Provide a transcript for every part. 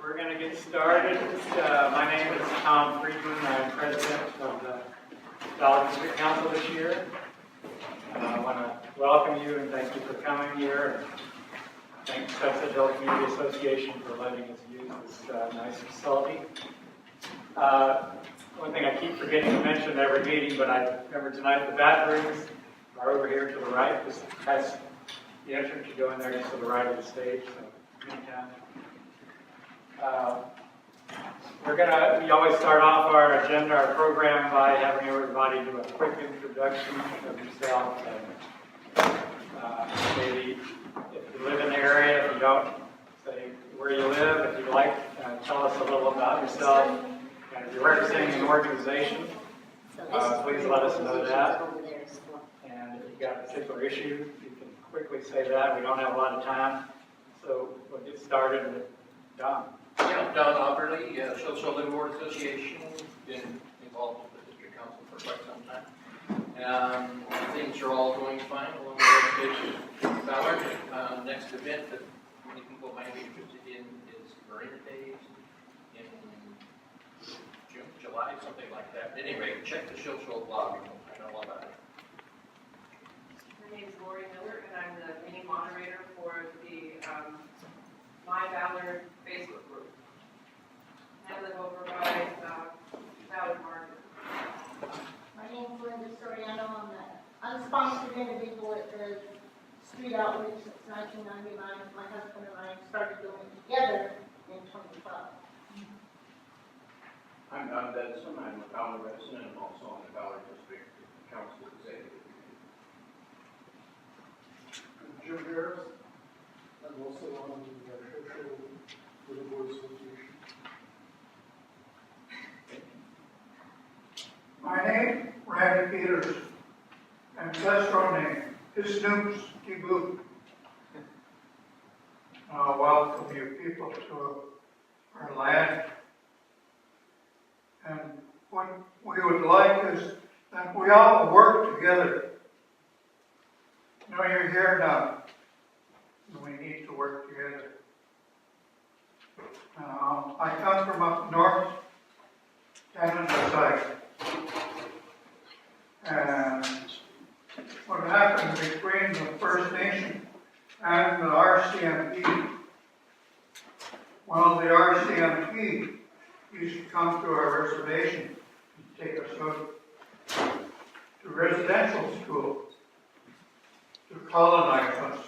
We're going to get started. My name is Tom Friedman. I'm president of the Ballard District Council this year. I want to welcome you and thank you for coming here. Thank Texas Hill Community Association for letting us use this nice facility. One thing I keep forgetting to mention every meeting, but I remember tonight the bathrooms are over here to the right. This has the entrance. You go in there just to the right of the stage. So anytime. We always start off our agenda, our program, by having everybody do a quick introduction of yourself. Maybe if you live in the area, if you don't, say where you live. If you'd like, tell us a little about yourself. And if you're representing an organization, please let us know that. And if you've got a particular issue, you can quickly say that. We don't have a lot of time, so we'll get started with Don. Yeah, Don Auberly, Social Living Board Association, been involved with the District Council for quite some time. Things are all going fine along the rotation with Ballard. Next event that many people might be interested in is Marina Days in June, July, something like that. Anyway, check the social blog. I know all about it. My name is Lori Miller, and I'm the meeting moderator for the My Ballard Facebook group. I live over by Ballard Market. My name is Linda Soriano. I'm the unsponsored individual at the street outreach since 1999. My husband and I started doing it together in 2012. I'm Don Benson. I'm a Ballard resident and also on the Ballard District Council Executive. I'm Jim Harris. I'm also on the Social Living Board Association. My name, Randy Peters. Ancestral name, Snoops Kibu. Welcome you people to our land. And what we would like is that we all work together. You know, you're here now. And we need to work together. I come from up north, Canada side. And what happened between the First Nation and the RCMP, well, the RCMP used to come to our reservation and take us out to residential school to colonize us.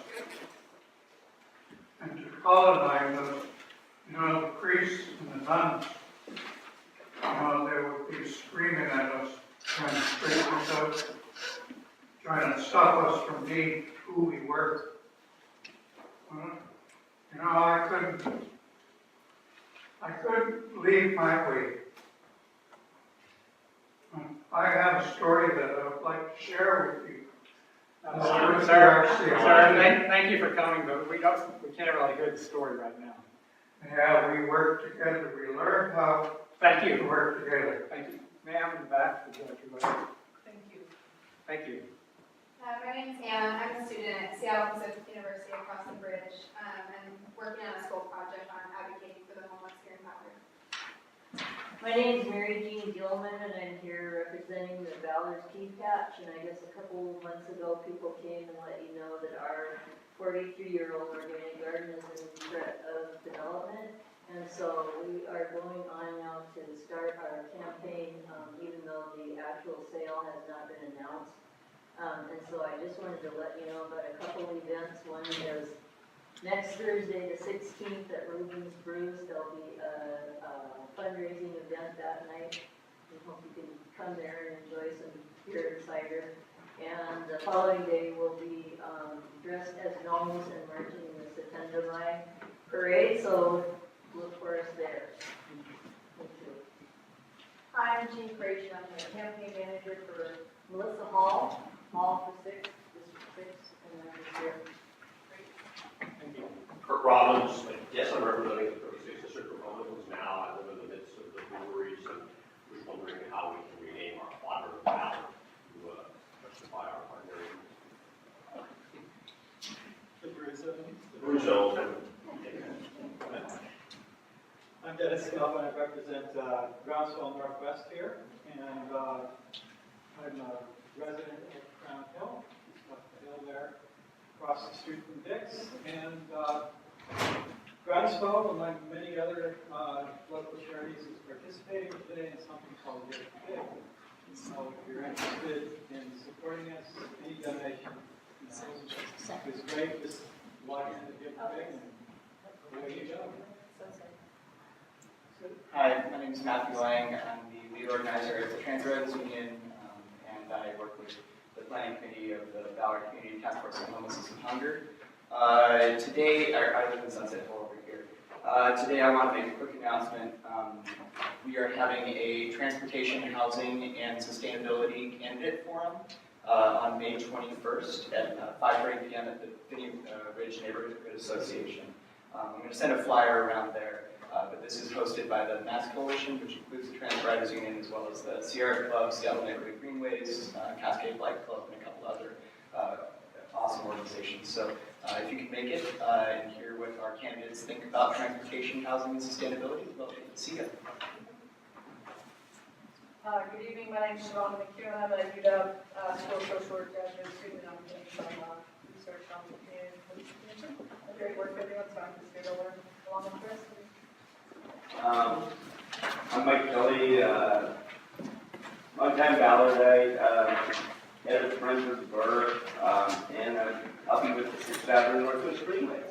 And to colonize us, you know, the priests and the nuns, you know, they would be screaming at us, trying to straighten us out, trying to stop us from being who we were. You know, I couldn't leave my way. I have a story that I would like to share with you. Sir, thank you for coming, but we can't really hear the story right now. Yeah, we worked together. We learned how Thank to you. work together. Thank you. Ma'am in the back, would you like to go ahead? Thank you. Thank you. My name is Anna. I'm a student at Seattle Pacific University across the bridge. I'm working on a school project on advocating for the homeless here in Ballard. My name is Mary Jean Gilman, and I'm here representing the Ballard's Key Patch. And I guess a couple of months ago, people came and let you know that our 43-year-old organic garden is in threat of development. And so we are going on now to start our campaign, even though the actual sale has not been announced. And so I just wanted to let you know about a couple of events. One is next Thursday, the 16th at Ruben's Brews. There'll be a fundraising event that night. We hope you can come there and enjoy some beer and cider. And the following day will be dressed as gnomes and marching in the September parade. So look for us there. Thank you. Hi, I'm Jean Frazier. I'm the campaign manager for Melissa Hall for District 6, and I'm here. Thank you. Kurt Robbins, yes, I'm representing the 36th District Republicans now. I live in the midst of the breweries and was wondering how we can rename our water Ballard to justify our primary. The Bruzo. Bruzo. Dennis Scalp, and I represent Groundswell Northwest here, and I'm a resident of Crown Hill, just up the hill there, across the street from Dick's, and Groundswell, among many other local charities, is participating today in something called Get Big. So if you're interested in supporting us, any donation is great. Just log in to Get Big and away you go. Hi, my name is Matthew Lang. I'm the lead organizer of the Trans Residents Union, and I work with the planning committee of the Ballard Community Task Force on Homelessness and Hunger. Today, I live in Sunset Hill over here. Today I want to make a quick announcement. We are having a transportation, housing, and sustainability candidate forum on May 21st at 5:30 p.m. at the Vinnie Ridge Neighborhood Association. I'm going to send a flyer around there, but this is hosted by the Mass Coalition, which includes the Trans Riders Union, as well as the Sierra Club, Seattle Neighborhood Greenways, Cascade Bike Club, and a couple other awesome organizations. So if you can make it and hear what our candidates think about transportation, housing, and sustainability, we'll love to see you. Good evening, my name is Siobhan McEwen. I'm a UW School of Social Work graduate student. I'm doing some research on the community. Great work everyone, so I'm just here to learn along with the rest of you. I'm Mike Kelly, long-time Ballardite, head of Friends with the Bird, and I'm helping with the 6th Avenue Northwest Greenway.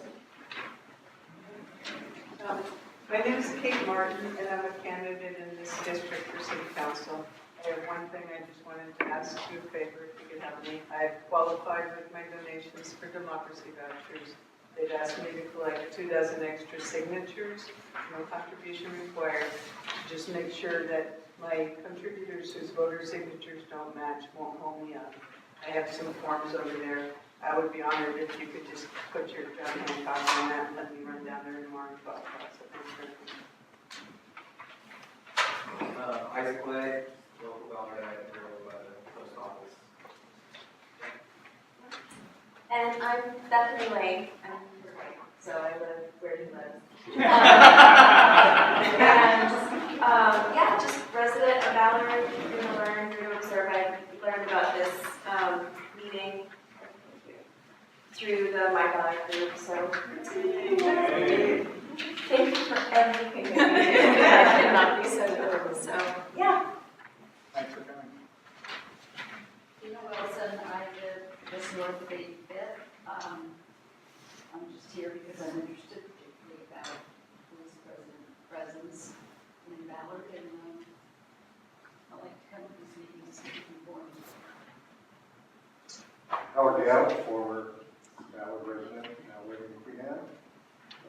My name is Kate Martin, and I'm a candidate in this district for city council. I have one thing I just wanted to ask you a favor, if you could help me. I've qualified with my donations for democracy vouchers. They've asked me to collect 24 extra signatures, no contribution required. Just make sure that my contributors whose voter signatures don't match won't hold me up. I have some forms over there. I would be honored if you could just put your John Hancock on that and let me run down there tomorrow and talk about it. Isaac Clay, local Ballard, here by the post office. And I'm Bethany Lane. I'm here right now, so I live where he lives. And yeah, just resident of Ballard. You're gonna learn, you're gonna observe. I learned about this meeting through the My Ballard group, so thank you for everything that you did. I cannot be said early, so yeah. Thanks for coming. Tina Wilson, I live just north of 85th. I'm just here because I'm interested particularly about police presence in Ballard, and I like to come to these meetings and keep informed. Howard Gallup, former Ballard resident, now living in Queen Anne,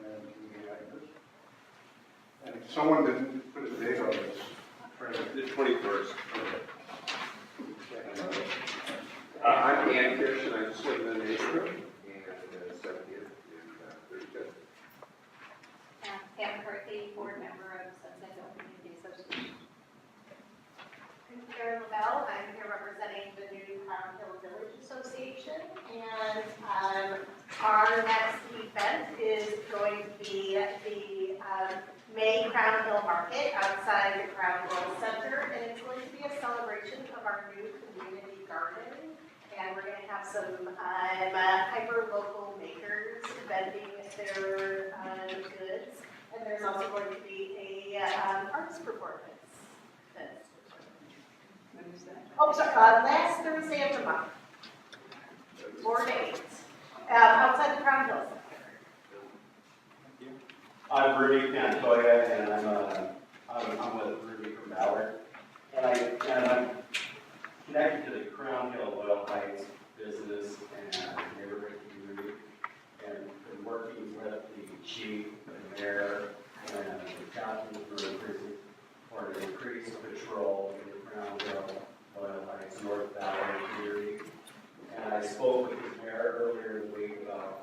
and community activist. And someone didn't put a date on this. The 21st. I'm Ann Kish, and I just live in the neighborhood, and 70th and 35th. Pam McCarthy, board member of Sunset Hill Community Association. I'm Karen LaBelle. I'm here representing the new Crown Hill Village Association, and our next event is going to be the May Crown Hill Market outside the Crown Hill Center, and it's going to be a celebration of our new community garden. And we're going to have some hyper-local makers vending their goods, and there's also going to be a arts performance. When is that? Oh, sorry, last Thursday of the month, 4 to 8, outside the Crown Hill Center. I'm Rudy Pantoya, and I'm with Rudy from Ballard. And I'm connected to the Crown Hill Loyal Heights business and neighborhood community, and been working with the chief, the mayor, and the captain for an increased patrol in the Crown Hill Loyal Heights North Valley community. And I spoke with the mayor earlier in the week about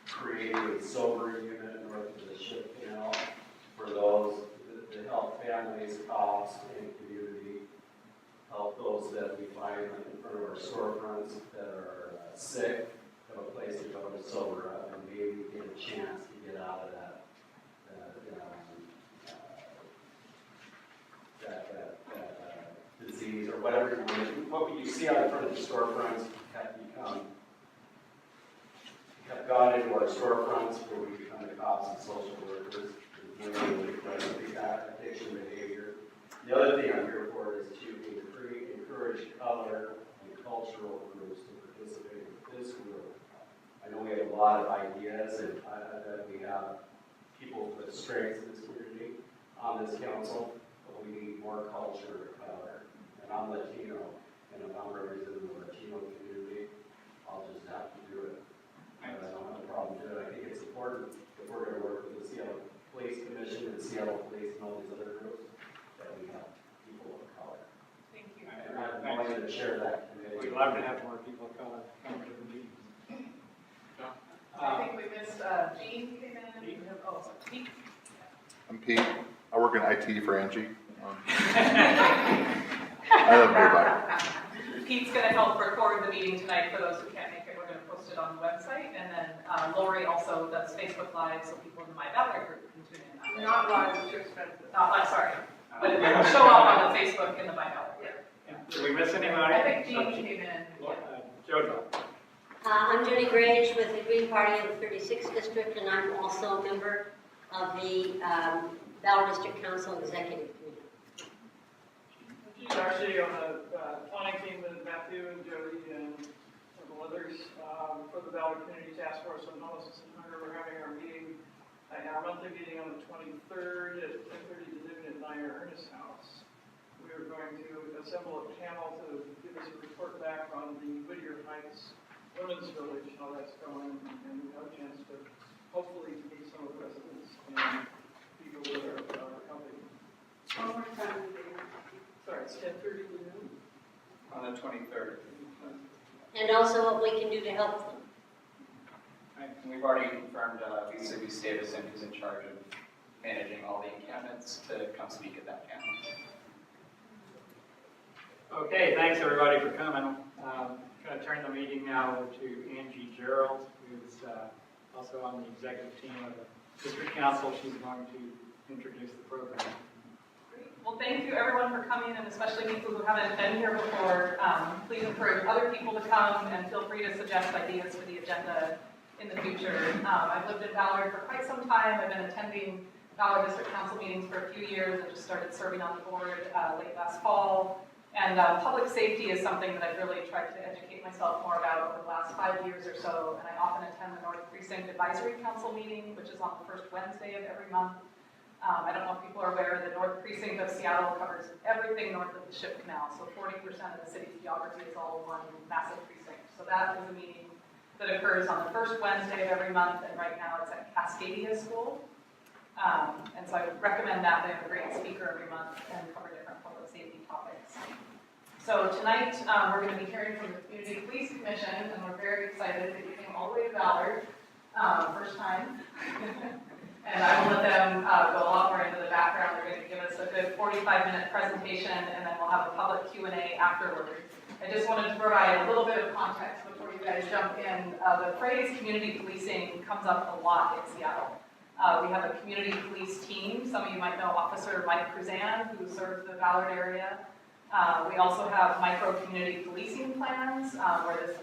creating a sober unit north of the ship canal for those to help families, cops, and community, help those that we find in front of our storefronts that are sick, have a place to go to sober up, and maybe get a chance to get out of that you see out in front of the storefronts have gone into our storefronts where we become the cops and social workers, and dealing with addiction behavior. The other thing I'm here for is to encourage color and cultural groups to participate in this group. I know we have a lot of ideas, and that we have people with strengths in this community on this council, but we need more culture and color. And I'm Latino, and if I'm representing the Latino community, I'll just have to do it. I don't have a problem doing it. I think it's important if we're going to work with the Seattle Police Commission and Seattle Police and all these other groups that we have people of color. Thank you. And I'm willing to share that committee. We'd love to have more people of color come to the meetings. I think we missed, Gene came in. Oh, Pete. I'm Pete. I work in IT for Angie. I live nearby. Pete's gonna help record the meeting tonight for those who can't make it. We're gonna post it on the website. And then Lori also does Facebook Live, so people in the My Ballard group can tune in. Not live, it's too expensive. Not live, sorry. But it will show up on the Facebook in the My Ballard group. Yeah. Did we miss anybody? I think Gene came in. Jojo. I'm Jenny Grange with the Green Party of the 36th District, and I'm also a member of the Ballard District Council Executive Committee. She's actually on the planning team with Matthew and Jody and several others for the Ballard Community Task Force on Homelessness and Hunger. We're having our meeting, our monthly meeting on the 23rd at 10:30 to noon at Nyer Ernest House. We are going to assemble a panel to give us a report back on the Whittier Heights Women's Village, how that's going, and we have a chance to hopefully meet some of the residents and people that are helping. One more time, David. Sorry, it's 10:30 to noon. On the 23rd. And also what we can do to help them. And we've already confirmed Lisa Gustavson, who's in charge of managing all the encampments, to come speak at that panel. Okay, thanks everybody for coming. Going to turn the meeting now over to Angie Gerald, who's also on the executive team of the District Council. She's going to introduce the program. Great. Well, thank you everyone for coming, and especially people who haven't been here before. Please encourage other people to come, and feel free to suggest ideas for the agenda in the future. I've lived in Ballard for quite some time. I've been attending Ballard District Council meetings for a few years. I just started serving on the board late last fall. And public safety is something that I've really tried to educate myself more about over the last 5 years or so. And I often attend the North Precinct Advisory Council meeting, which is on the first Wednesday of every month. I don't know if people are aware, the North Precinct of Seattle covers everything north of the Ship Canal. So 40% of the city's geography is all one massive precinct. So that is a meeting that occurs on the first Wednesday of every month. And right now it's at Cascadia School. And so I would recommend that. They have a great speaker every month and cover different public safety topics. So tonight, we're going to be hearing from the Community Police Commission, and we're very excited that you came all the way to Ballard, first time. And I will let them go a lot more into the background. They're going to give us a good 45-minute presentation, and then we'll have a public Q&A afterwards. I just wanted to provide a little bit of context before you guys jump in. The phrase community policing comes up a lot in Seattle. We have a community police team. Some of you might know Officer Mike Cruzan, who serves the Ballard area. We also have micro-community policing plans, where this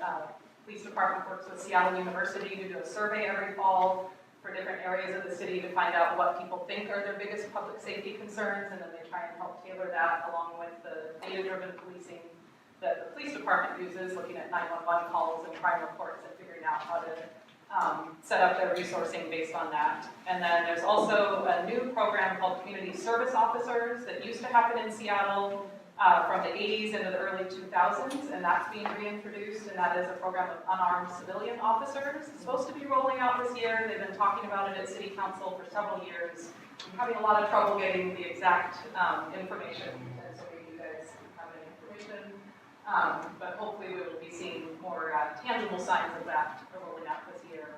police department works with Seattle University to do a survey every fall for different areas of the city to find out what people think are their biggest public safety concerns, and then they try and help tailor that along with the data-driven policing that the police department uses, looking at 911 calls and crime reports and figuring out how to set up their resourcing based on that. And then there's also a new program called Community Service Officers that used to happen in Seattle from the 80s into the early 2000s, and that's being reintroduced, and that is a program of unarmed civilian officers. It's supposed to be rolling out this year. They've been talking about it at City Council for several years. I'm having a lot of trouble getting the exact information, and so maybe you guys have any information. But hopefully we will be seeing more tangible signs of that rolling out this year.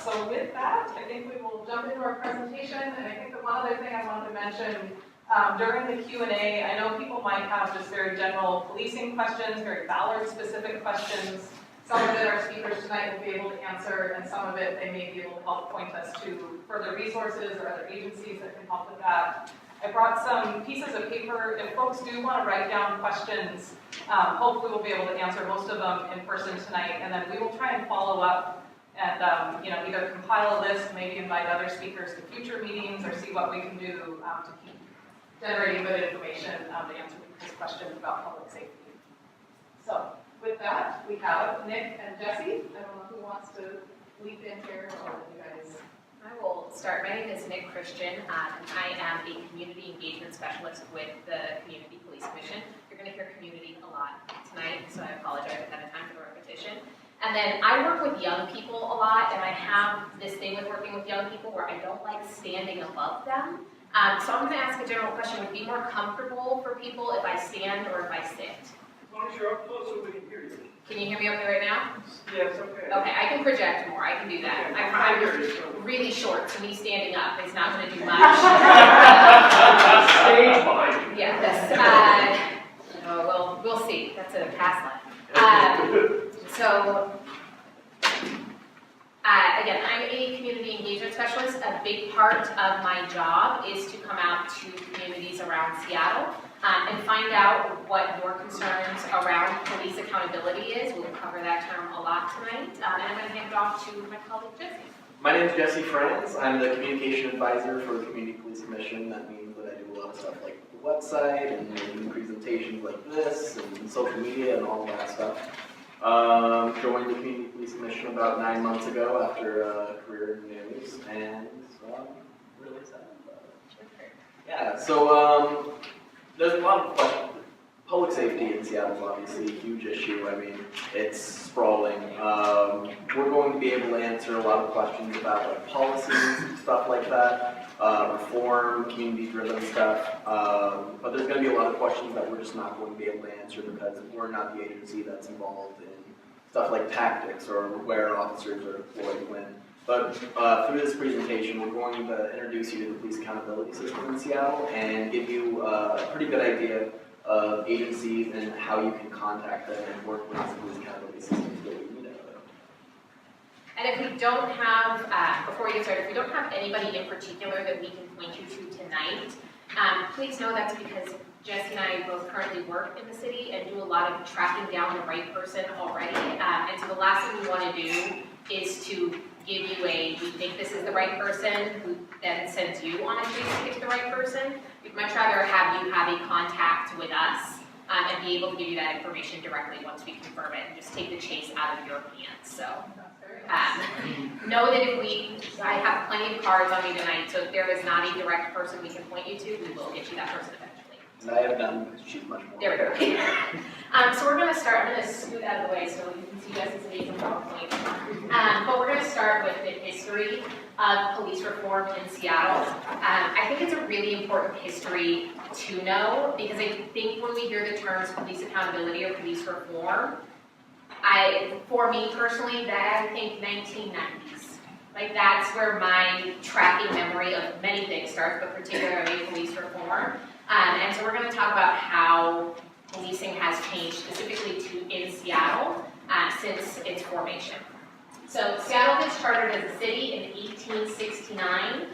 So with that, I think we will jump into our presentation, and I think that one other thing I wanted to mention during the Q&A, I know people might have just very general policing questions, very Ballard-specific questions. Some of it our speakers tonight will be able to answer, and some of it they may be able to help point us to further resources or other agencies that can help with that. I brought some pieces of paper. If folks do want to write down questions, hopefully we'll be able to answer most of them in person tonight, and then we will try and follow up and either compile a list, maybe invite other speakers to future meetings, or see what we can do to keep generating good information to answer this question about public safety. So with that, we have Nick and Jesse. I don't know who wants to leap in here, or you guys. I will start. My name is Nick Christian, and I am a community engagement specialist with the Community Police Commission. You're going to hear community a lot tonight, so I apologize ahead of time for the repetition. And then I work with young people a lot, and I have this thing with working with young people where I don't like standing above them. So I'm going to ask a general question. Would it be more comfortable for people if I stand or if I sit? As long as you're up close so we can hear you. Can you hear me up there right now? Yes, okay. Okay, I can project more. I can do that. Okay. I'm really short, so me standing up is not going to do much. Stage mind. Yeah, that's, well, we'll see. That's a past life. Again, I'm a community engagement specialist. A big part of my job is to come out to communities around Seattle and find out what your concerns around police accountability is. We'll cover that term a lot tonight. And I'm going to hand it off to my colleague, Jesse. My name is Jesse Franz. I'm the Communication Advisor for the Community Police Commission. That means that I do a lot of stuff like the website and doing presentations like this and social media and all that stuff. Joined the Community Police Commission about 9 months ago after a career in news, and so I'm really excited about it. Yeah, so there's a lot of questions. Public safety in Seattle is obviously a huge issue. I mean, it's sprawling. We're going to be able to answer a lot of questions about like policies, stuff like that, reform, community-driven stuff. But there's going to be a lot of questions that we're just not going to be able to answer because we're not the agency that's involved in stuff like tactics or where officers are deployed when. But through this presentation, we're going to introduce you to the police accountability system in Seattle and give you a pretty good idea of agencies and how you can contact them and work with the police accountability system to get what you need out of them. And if we don't have, before you get started, if we don't have anybody in particular that we can point you to tonight, please know that's because Jesse and I both currently work in the city and do a lot of tracking down the right person already. And so the last thing we want to do is to give you we think this is the right person, who then sends you on a chase to get to the right person. We'd much rather have you have a contact with us and be able to give you that information directly once we confirm it and just take the chase out of your hands. So know that I have plenty of cards on me tonight, so if there is not a direct person we can point you to, we will get you that person eventually. And I have done because she's much more. There we go. So we're going to start, I'm going to scoot out of the way so you can see Jesse's amazing PowerPoint. But we're going to start with the history of police reform in Seattle. I think it's a really important history to know because I think when we hear the terms police accountability or police reform, for me personally, that I think 1990s. Like that's where my tracking memory of many things starts, but particularly police reform. And so we're going to talk about how policing has changed specifically in Seattle since its formation. So Seattle gets chartered as a city in 1869.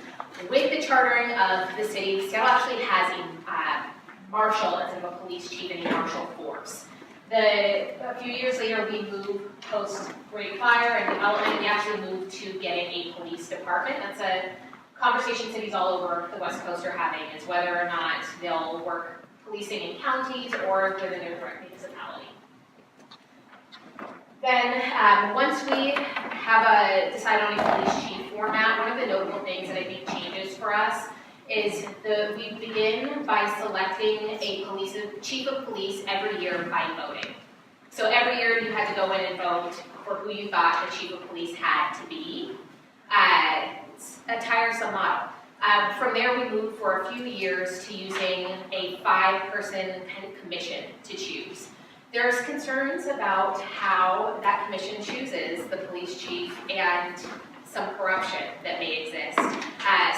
With the chartering of the city, Seattle actually has a marshal instead of a police chief and a marshal force. A few years later, we moved post Great Fire and development. We actually moved to getting a police department. That's a conversation cities all over the West Coast are having, is whether or not they'll work policing in counties or within their direct municipality. Then once we have decided on a police chief format, one of the notable things that I think changes for us is we begin by selecting a chief of police every year by voting. So every year you had to go in and vote for who you thought the chief of police had to be. It's a tiresome model. From there we moved for a few years to using a 5-person kind of commission to choose. There's concerns about how that commission chooses the police chief and some corruption that may exist.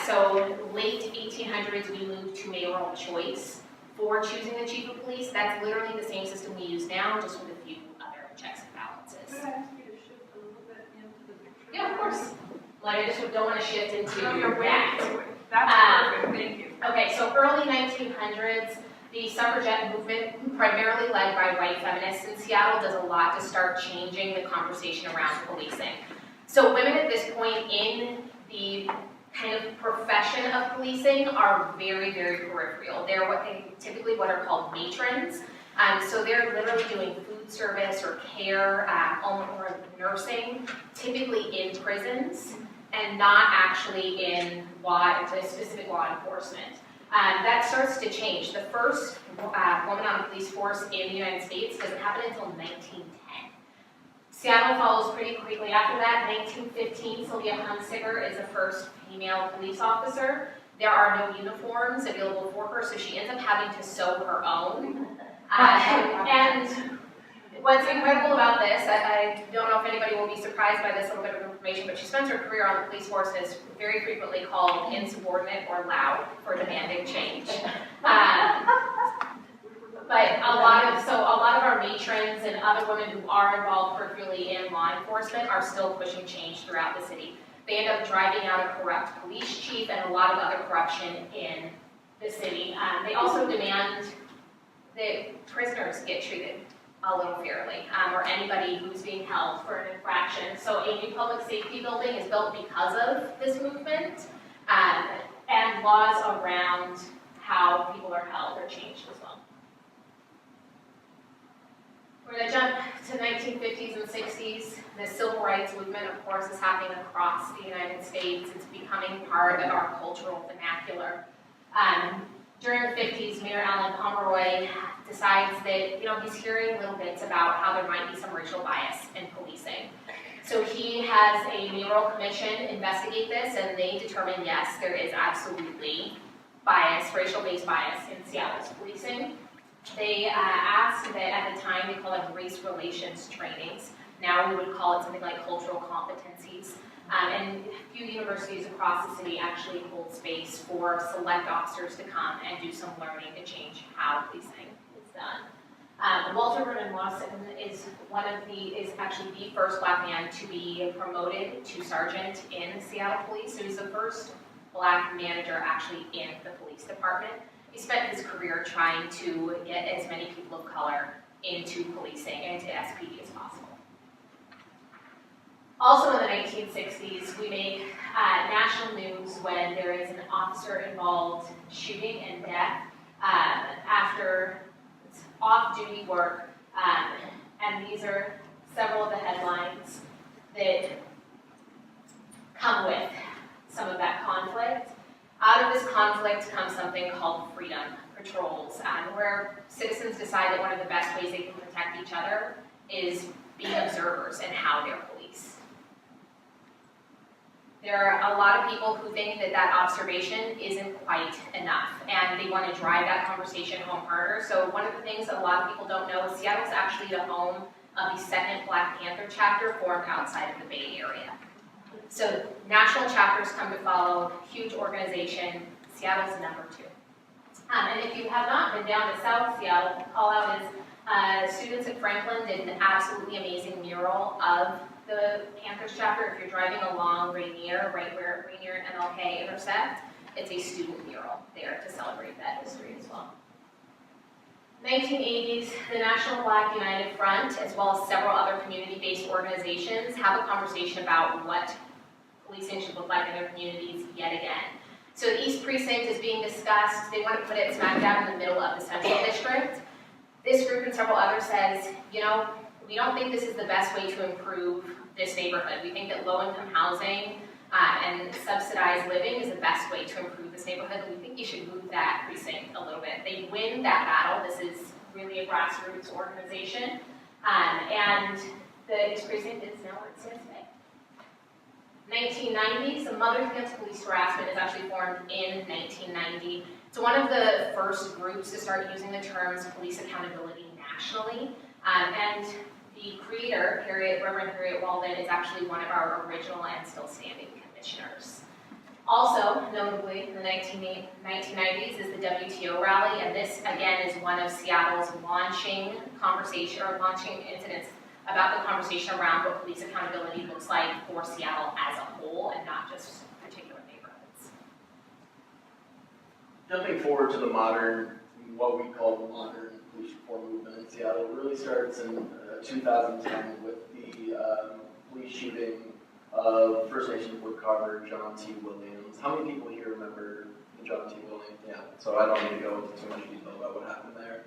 So late 1800s we moved to mayoral choice for choosing the chief of police. That's literally the same system we use now, just with a few other checks and balances. Could I ask you to shift a little bit into the picture? Yeah, of course. Like I just don't want to shift into No, you're that. waiting. That's perfect, thank you. Okay, so early 1900s, the suffragette movement, primarily led by white feminists in Seattle, does a lot to start changing the conversation around policing. So women at this point in the kind of profession of policing are very, very peripheral. They're typically what are called matrons. So they're literally doing food service or care or nursing, typically in prisons, and not actually in specific law enforcement. That starts to change. The first woman on the police force in the United States doesn't happen until 1910. Seattle follows pretty quickly after that. 1915, Sylvia Hunsicker is the first female police officer. There are no uniforms available for her, so she ends up having to sew her own. And what's incredible about this, I don't know if anybody will be surprised by this little bit of information, but she spends her career on the police force and is very frequently called insubordinate or loud for demanding change. But a lot of our matrons and other women who are involved peripherally in law enforcement are still pushing change throughout the city. They end up driving out a corrupt police chief and a lot of other corruption in the city. They also demand that prisoners get treated a little fairly, or anybody who's being held for an infraction. So a new public safety building is built because of this movement, and laws around how people are held are changed as well. We're going to jump to 1950s and 60s. The civil rights movement, of course, is happening across the United States. It's becoming part of our cultural vernacular. During the 50s, Mayor Alan Pomeroy decides that, he's hearing little bits about how there might be some racial bias in policing. So he has a mayoral commission investigate this, and they determine, yes, there is absolutely bias, racial-based bias in Seattle's policing. They asked that at the time, they call them race relations trainings. Now we would call it something like cultural competencies. And a few universities across the city actually hold space for select officers to come and do some learning to change how policing is done. Walter Vernon Lawson is actually the first Black man to be promoted to sergeant in Seattle Police. So he's the first Black manager actually in the police department. He spent his career trying to get as many people of color into policing and to SPD as possible. Also in the 1960s, we make national news when there is an officer-involved shooting and death after off-duty work, and these are several of the headlines that come with some of that conflict. Out of this conflict comes something called freedom patrols, where citizens decide that one of the best ways they can protect each other is being observers and how they're policed. There are a lot of people who think that observation isn't quite enough, and they want to drive that conversation home harder. So one of the things that a lot of people don't know is Seattle's actually the home of the second Black Panther chapter formed outside of the Bay Area. So national chapters come to follow, huge organization. Seattle's number 2. And if you have not been down to South Seattle, the call out is students at Franklin did an absolutely amazing mural of the Panthers chapter. If you're driving along Rainier, right where Rainier and MLK intersect, it's a student mural there to celebrate that history as well. 1980s, the National Black United Front, as well as several other community-based organizations, have a conversation about what policing should look like in their communities yet again. So the East Precinct is being discussed. They want to put it smack dab in the middle of the Central District. This group and several others says, we don't think this is the best way to improve this neighborhood. We think that low-income housing and subsidized living is the best way to improve this neighborhood. We think you should move that precinct a little bit. They win that battle. This is really a grassroots organization. And the East Precinct is now where it stands today. 1990s, the Mothers Against Police Harassment is actually formed in 1990. It's one of the first groups to start using the terms police accountability nationally. And the creator, Reverend Harriet Walden, is actually one of our original and still standing commissioners. Also, notably, in the 1990s is the WTO rally, and this, again, is one of Seattle's launching incidents about the conversation around what police accountability looks like for Seattle as a whole and not just particular neighborhoods. jumping forward to the modern, what we call the modern police reform movement in Seattle, really starts in 2010 with the police shooting of First Nations woodcarver John T. Williams. How many people here remember the John T. Williams? Yeah, so I don't need to go into too much detail about what happened there.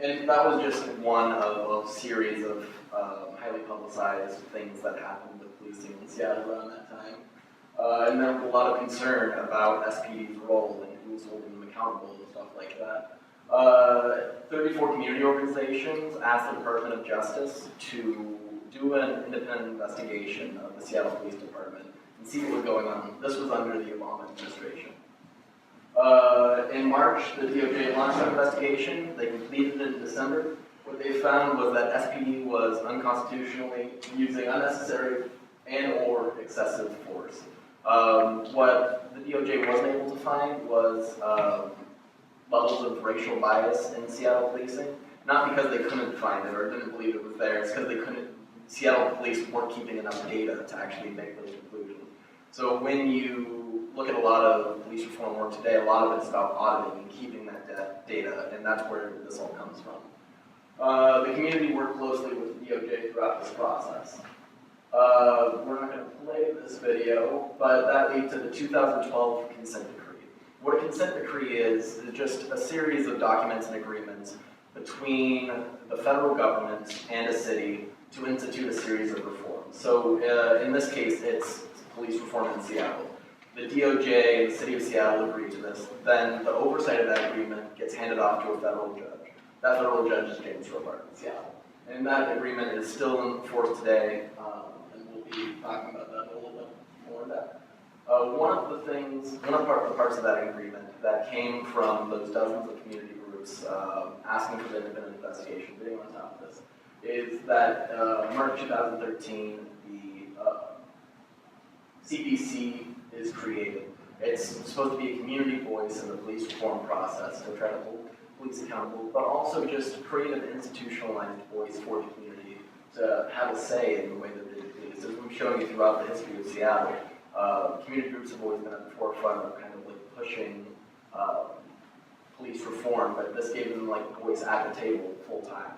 And that was just one of a series of highly publicized things that happened with policing in Seattle around that time. And there was a lot of concern about SPD's role and who was holding them accountable and stuff like that. 34 community organizations asked the Department of Justice to do an independent investigation of the Seattle Police Department and see what was going on. This was under the Obama administration. In March, the DOJ launched an investigation. They completed it in December. What they found was that SPD was unconstitutionally using unnecessary and/or excessive force. What the DOJ wasn't able to find was levels of racial bias in Seattle policing. Not because they couldn't find it or didn't believe it was there, it's because Seattle police weren't keeping enough data to actually make those conclusions. So when you look at a lot of police reform work today, a lot of it's about auditing and keeping that data, and that's where this all comes from. The community worked closely with the DOJ throughout this process. We're not going to play this video, but that leads to the 2012 consent decree. What a consent decree is just a series of documents and agreements between the federal government and a city to institute a series of reforms. So in this case, it's police reform in Seattle. The DOJ and the city of Seattle agree to this. Then the oversight of that agreement gets handed off to a federal judge. That federal judge is James Robart in Seattle. And that agreement is still in force today, and we'll be talking about that a little bit more in depth. One of the parts of that agreement that came from those dozens of community groups asking for the independent investigation, getting on top of this, is that March 2013, the CPC is created. It's supposed to be a community voice in the police reform process to try to hold police accountable, but also just create an institutionalized voice for the community to have a say in the way that they do police. As we've shown you throughout the history of Seattle, community groups have always been at the forefront of kind of like pushing police reform, but this gave them like a voice at the table full time.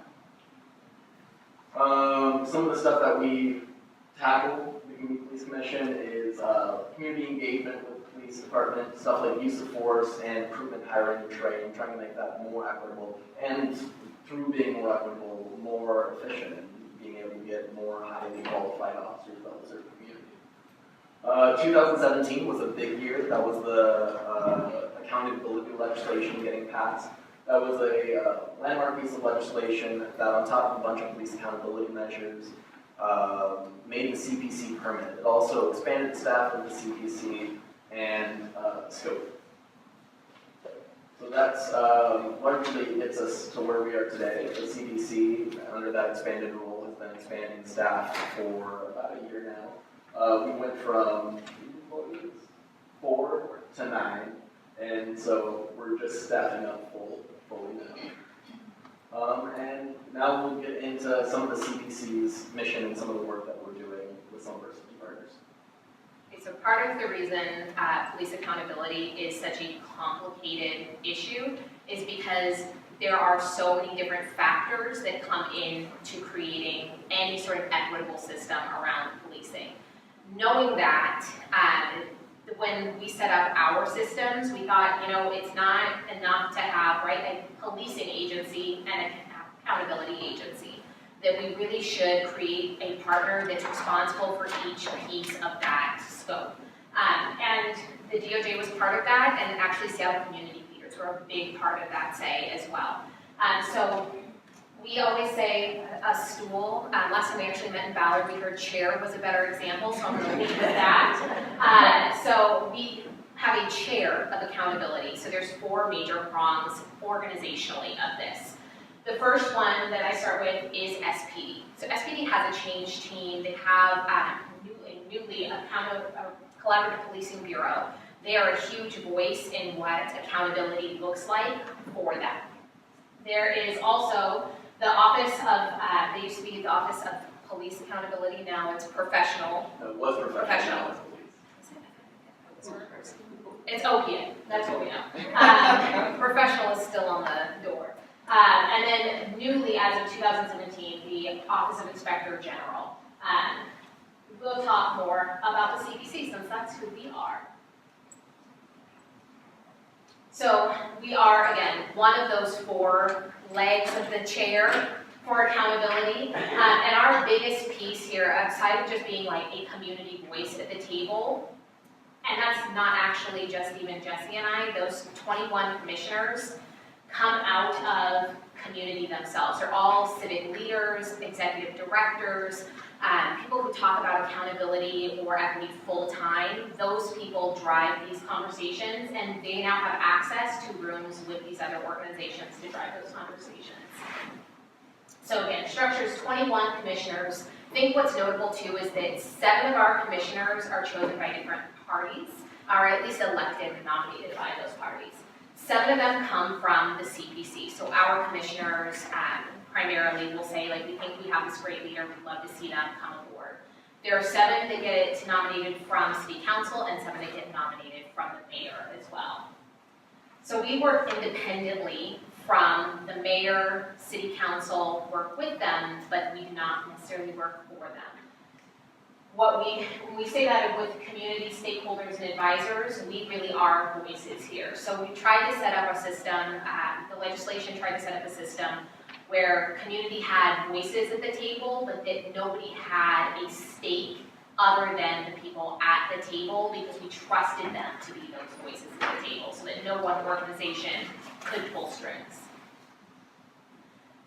Some of the stuff that we tackle, the Community Police Commission, is community engagement with the police department, stuff like use of force and recruitment, hiring, and training, trying to make that more equitable, and through being more equitable, more efficient, and being able to get more highly qualified officers that will serve the community. 2017 was a big year. That was the accountability legislation getting passed. That was a landmark piece of legislation that, on top of a bunch of police accountability measures, made the CPC permanent. It also expanded the staff of the CPC and scope. So that's largely gets us to where we are today. The CPC, under that expanded role, has been expanding staff for about a year now. We went from 4 to 9, and so we're just staffing up fully now. And now we'll get into some of the CPC's mission and some of the work that we're doing with some of our city partners. Okay, so part of the reason police accountability is such a complicated issue is because there are so many different factors that come into creating any sort of equitable system around policing. Knowing that, when we set up our systems, we thought, it's not enough to have, a policing agency and an accountability agency, that we really should create a partner that's responsible for each piece of that scope. And the DOJ was part of that, and actually Seattle community leaders were a big part of that say as well. So we always say a stool. Last time we actually met in Ballard, we heard chair was a better example, so I'm going to leave with that. So we have a chair of accountability. So there's 4 major prongs organizationally of this. The first one that I start with is SPD. So SPD has a change team. They have a newly collaborative policing bureau. They are a huge voice in what accountability looks like for them. There is also the Office of, they used to be the Office of Police Accountability, now it's professional. No, it was professional. It's opiate, that's what we know. Professional is still on the door. And then newly, as of 2017, the Office of Inspector General. We'll talk more about the CPC since that's who we are. So we are, again, one of those 4 legs of the chair for accountability. And our biggest piece here, aside of just being like a community voice at the table, and that's not actually just even Jesse and I, those 21 commissioners come out of community themselves. They're all civic leaders, executive directors, people who talk about accountability or equity full time. Those people drive these conversations, and they now have access to rooms with these other organizations to drive those conversations. So again, structure is 21 commissioners. I think what's notable too is that 7 of our commissioners are chosen by different parties, or at least elected and nominated by those parties. 7 of them come from the CPC. So our commissioners primarily will say, like, we think we have this great leader, we'd love to see them come aboard. There are 7 that get nominated from City Council and 7 that get nominated from the mayor as well. So we work independently from the mayor, City Council, work with them, but we do not necessarily work for them. When we say that with community stakeholders and advisors, we really are voices here. So we tried to set up a system, the legislation tried to set up a system where community had voices at the table, but that nobody had a stake other than the people at the table, because we trusted them to be those voices at the table, so that no one organization could pull strings.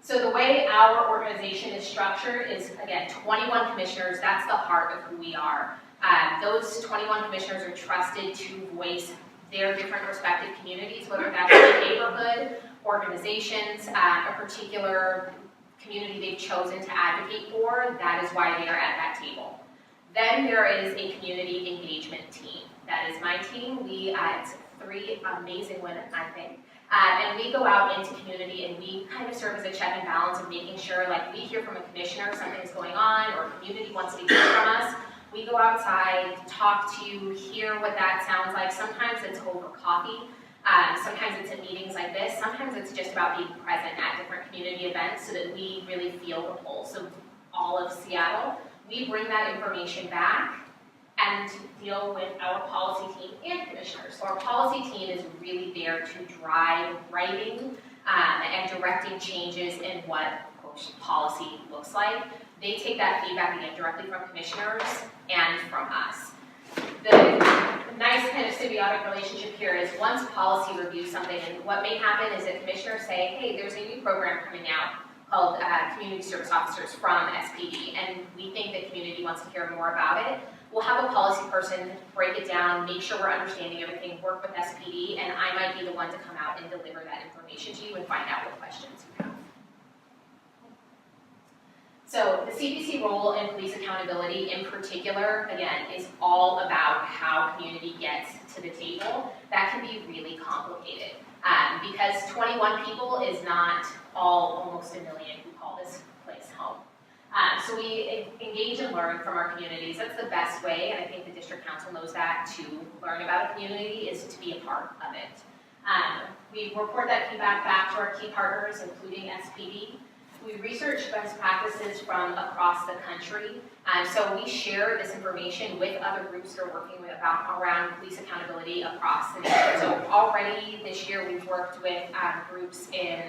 So the way our organization is structured is, again, 21 commissioners, that's the heart of who we are. Those 21 commissioners are trusted to voice their different respective communities, whether that's in a neighborhood, organizations, a particular community they've chosen to advocate for. That is why they are at that table. Then there is a community engagement team. That is my team. It's 3 amazing women, I think. And we go out into community and we kind of serve as a check and balance of making sure, like, we hear from a commissioner something's going on, or community wants to hear from us. We go outside, talk to you, hear what that sounds like. Sometimes it's over coffee. Sometimes it's at meetings like this. Sometimes it's just about being present at different community events so that we really feel the pulse of all of Seattle. We bring that information back and deal with our policy team and commissioners. So our policy team is really there to drive writing and directing changes in what policy looks like. They take that feedback again directly from commissioners and from us. The nice kind of symbiotic relationship here is once policy reviews something, and what may happen is that commissioners say, hey, there's a new program coming out called Community Service Officers from SPD, and we think that community wants to hear more about it. We'll have a policy person break it down, make sure we're understanding everything, work with SPD, and I might be the one to come out and deliver that information to you and find out what questions you have. So the CPC role in police accountability in particular, again, is all about how community gets to the table. That can be really complicated because 21 people is not almost a million who call this place home. So we engage and learn from our communities. That's the best way, and I think the district council knows that, to learn about a community is to be a part of it. We report that feedback back to our key partners, including SPD. We research best practices from across the country. So we share this information with other groups that are working around police accountability across the nation. So already this year we've worked with groups in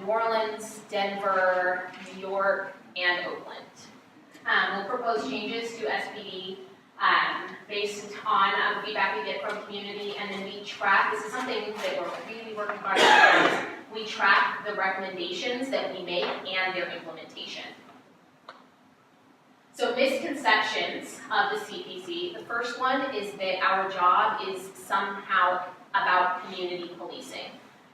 New Orleans, Denver, New York, and Oakland. We'll propose changes to SPD based on feedback we get from community, and then we track, this is something that we're really working hard on, we track the recommendations that we make and their implementation. So misconceptions of the CPC, the first one is that our job is somehow about community policing.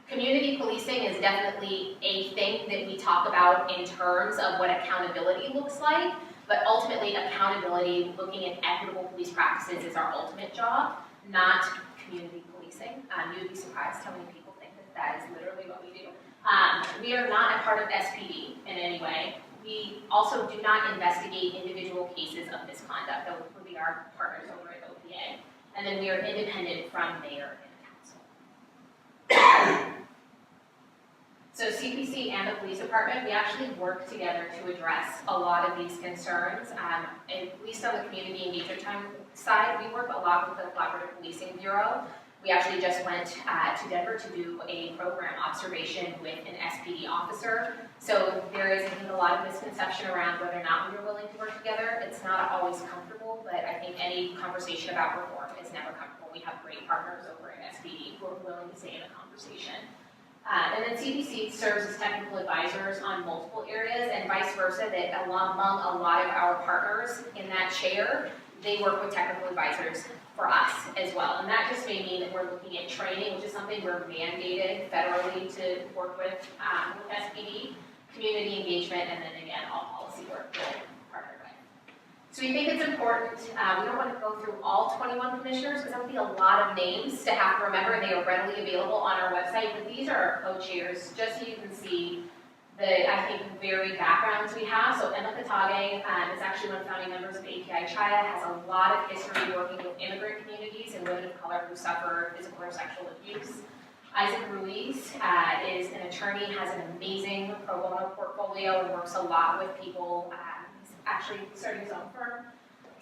Community policing is definitely a thing that we talk about in terms of what accountability looks like, but ultimately accountability, looking at equitable police practices, is our ultimate job, not community policing. You'd be surprised how many people think that that is literally what we do. We are not a part of SPD in any way. We also do not investigate individual cases of misconduct. That would be our partners over at OPA. and then we are independent from mayor and council. So CPC and the police department, we actually work together to address a lot of these concerns. At least on the community engagement side, we work a lot with the Collaborative Policing Bureau. We actually just went to Denver to do a program observation with an SPD officer. So there is, I think, a lot of misconception around whether or not we are willing to work together. It's not always comfortable, but I think any conversation about reform is never comfortable. We have great partners over at SPD who are willing to stay in a conversation. And then CPC serves as technical advisors on multiple areas, and vice versa, that among a lot of our partners in that chair, they work with technical advisors for us as well. And that just may mean that we're looking at training, which is something we're mandated federally to work with SPD, community engagement, and then again, all policy work we'll partner with. So we think it's important, we don't want to go through all 21 commissioners because that would be a lot of names to have to remember. They are readily available on our website, but these are our co-chairs, just so you can see the, I think, varied backgrounds we have. So Emma Katage is actually one of the founding members of API Chaya, has a lot of history working with immigrant communities and women of color who suffer physical or sexual abuse. Isaac Ruiz is an attorney, has an amazing pro bono portfolio, and works a lot with people. He's actually starting his own firm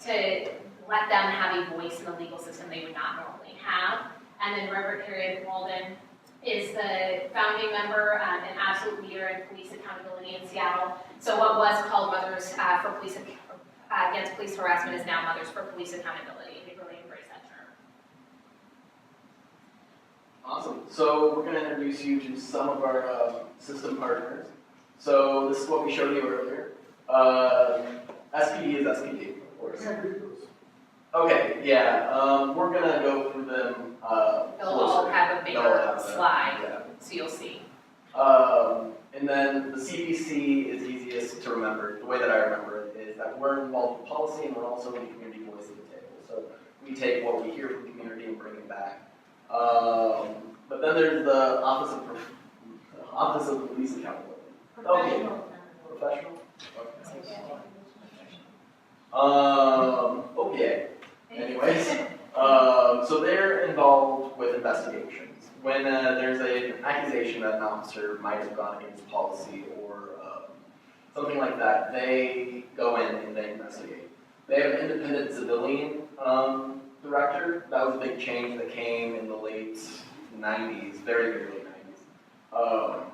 to let them have a voice in the legal system they would not normally have. And then Reverend Harriet Walden is the founding member and absolute leader in police accountability in Seattle. So what was called Mothers for Police Against Police Harassment is now Mothers for Police Accountability. They really embrace that term. Awesome. So we're going to introduce you to some of our system partners. So this is what we showed you earlier. SPD is SPD, of course. Okay, yeah. We're going to go through them. They'll all have a bigger slide, so you'll see. And then the CPC is easiest to remember. The way that I remember it is that we're involved in policy and we're also the community voice at the table. So we take what we hear from the community and bring it back. But then there's the Office of Police Accountability. Okay. Professional? Okay. Anyways, so they're involved with investigations. When there's an accusation that an officer might have gone against policy or something like that, they go in and they investigate. They have an independent civilian director. That was a big change that came in the late 90s, very, very late 90s.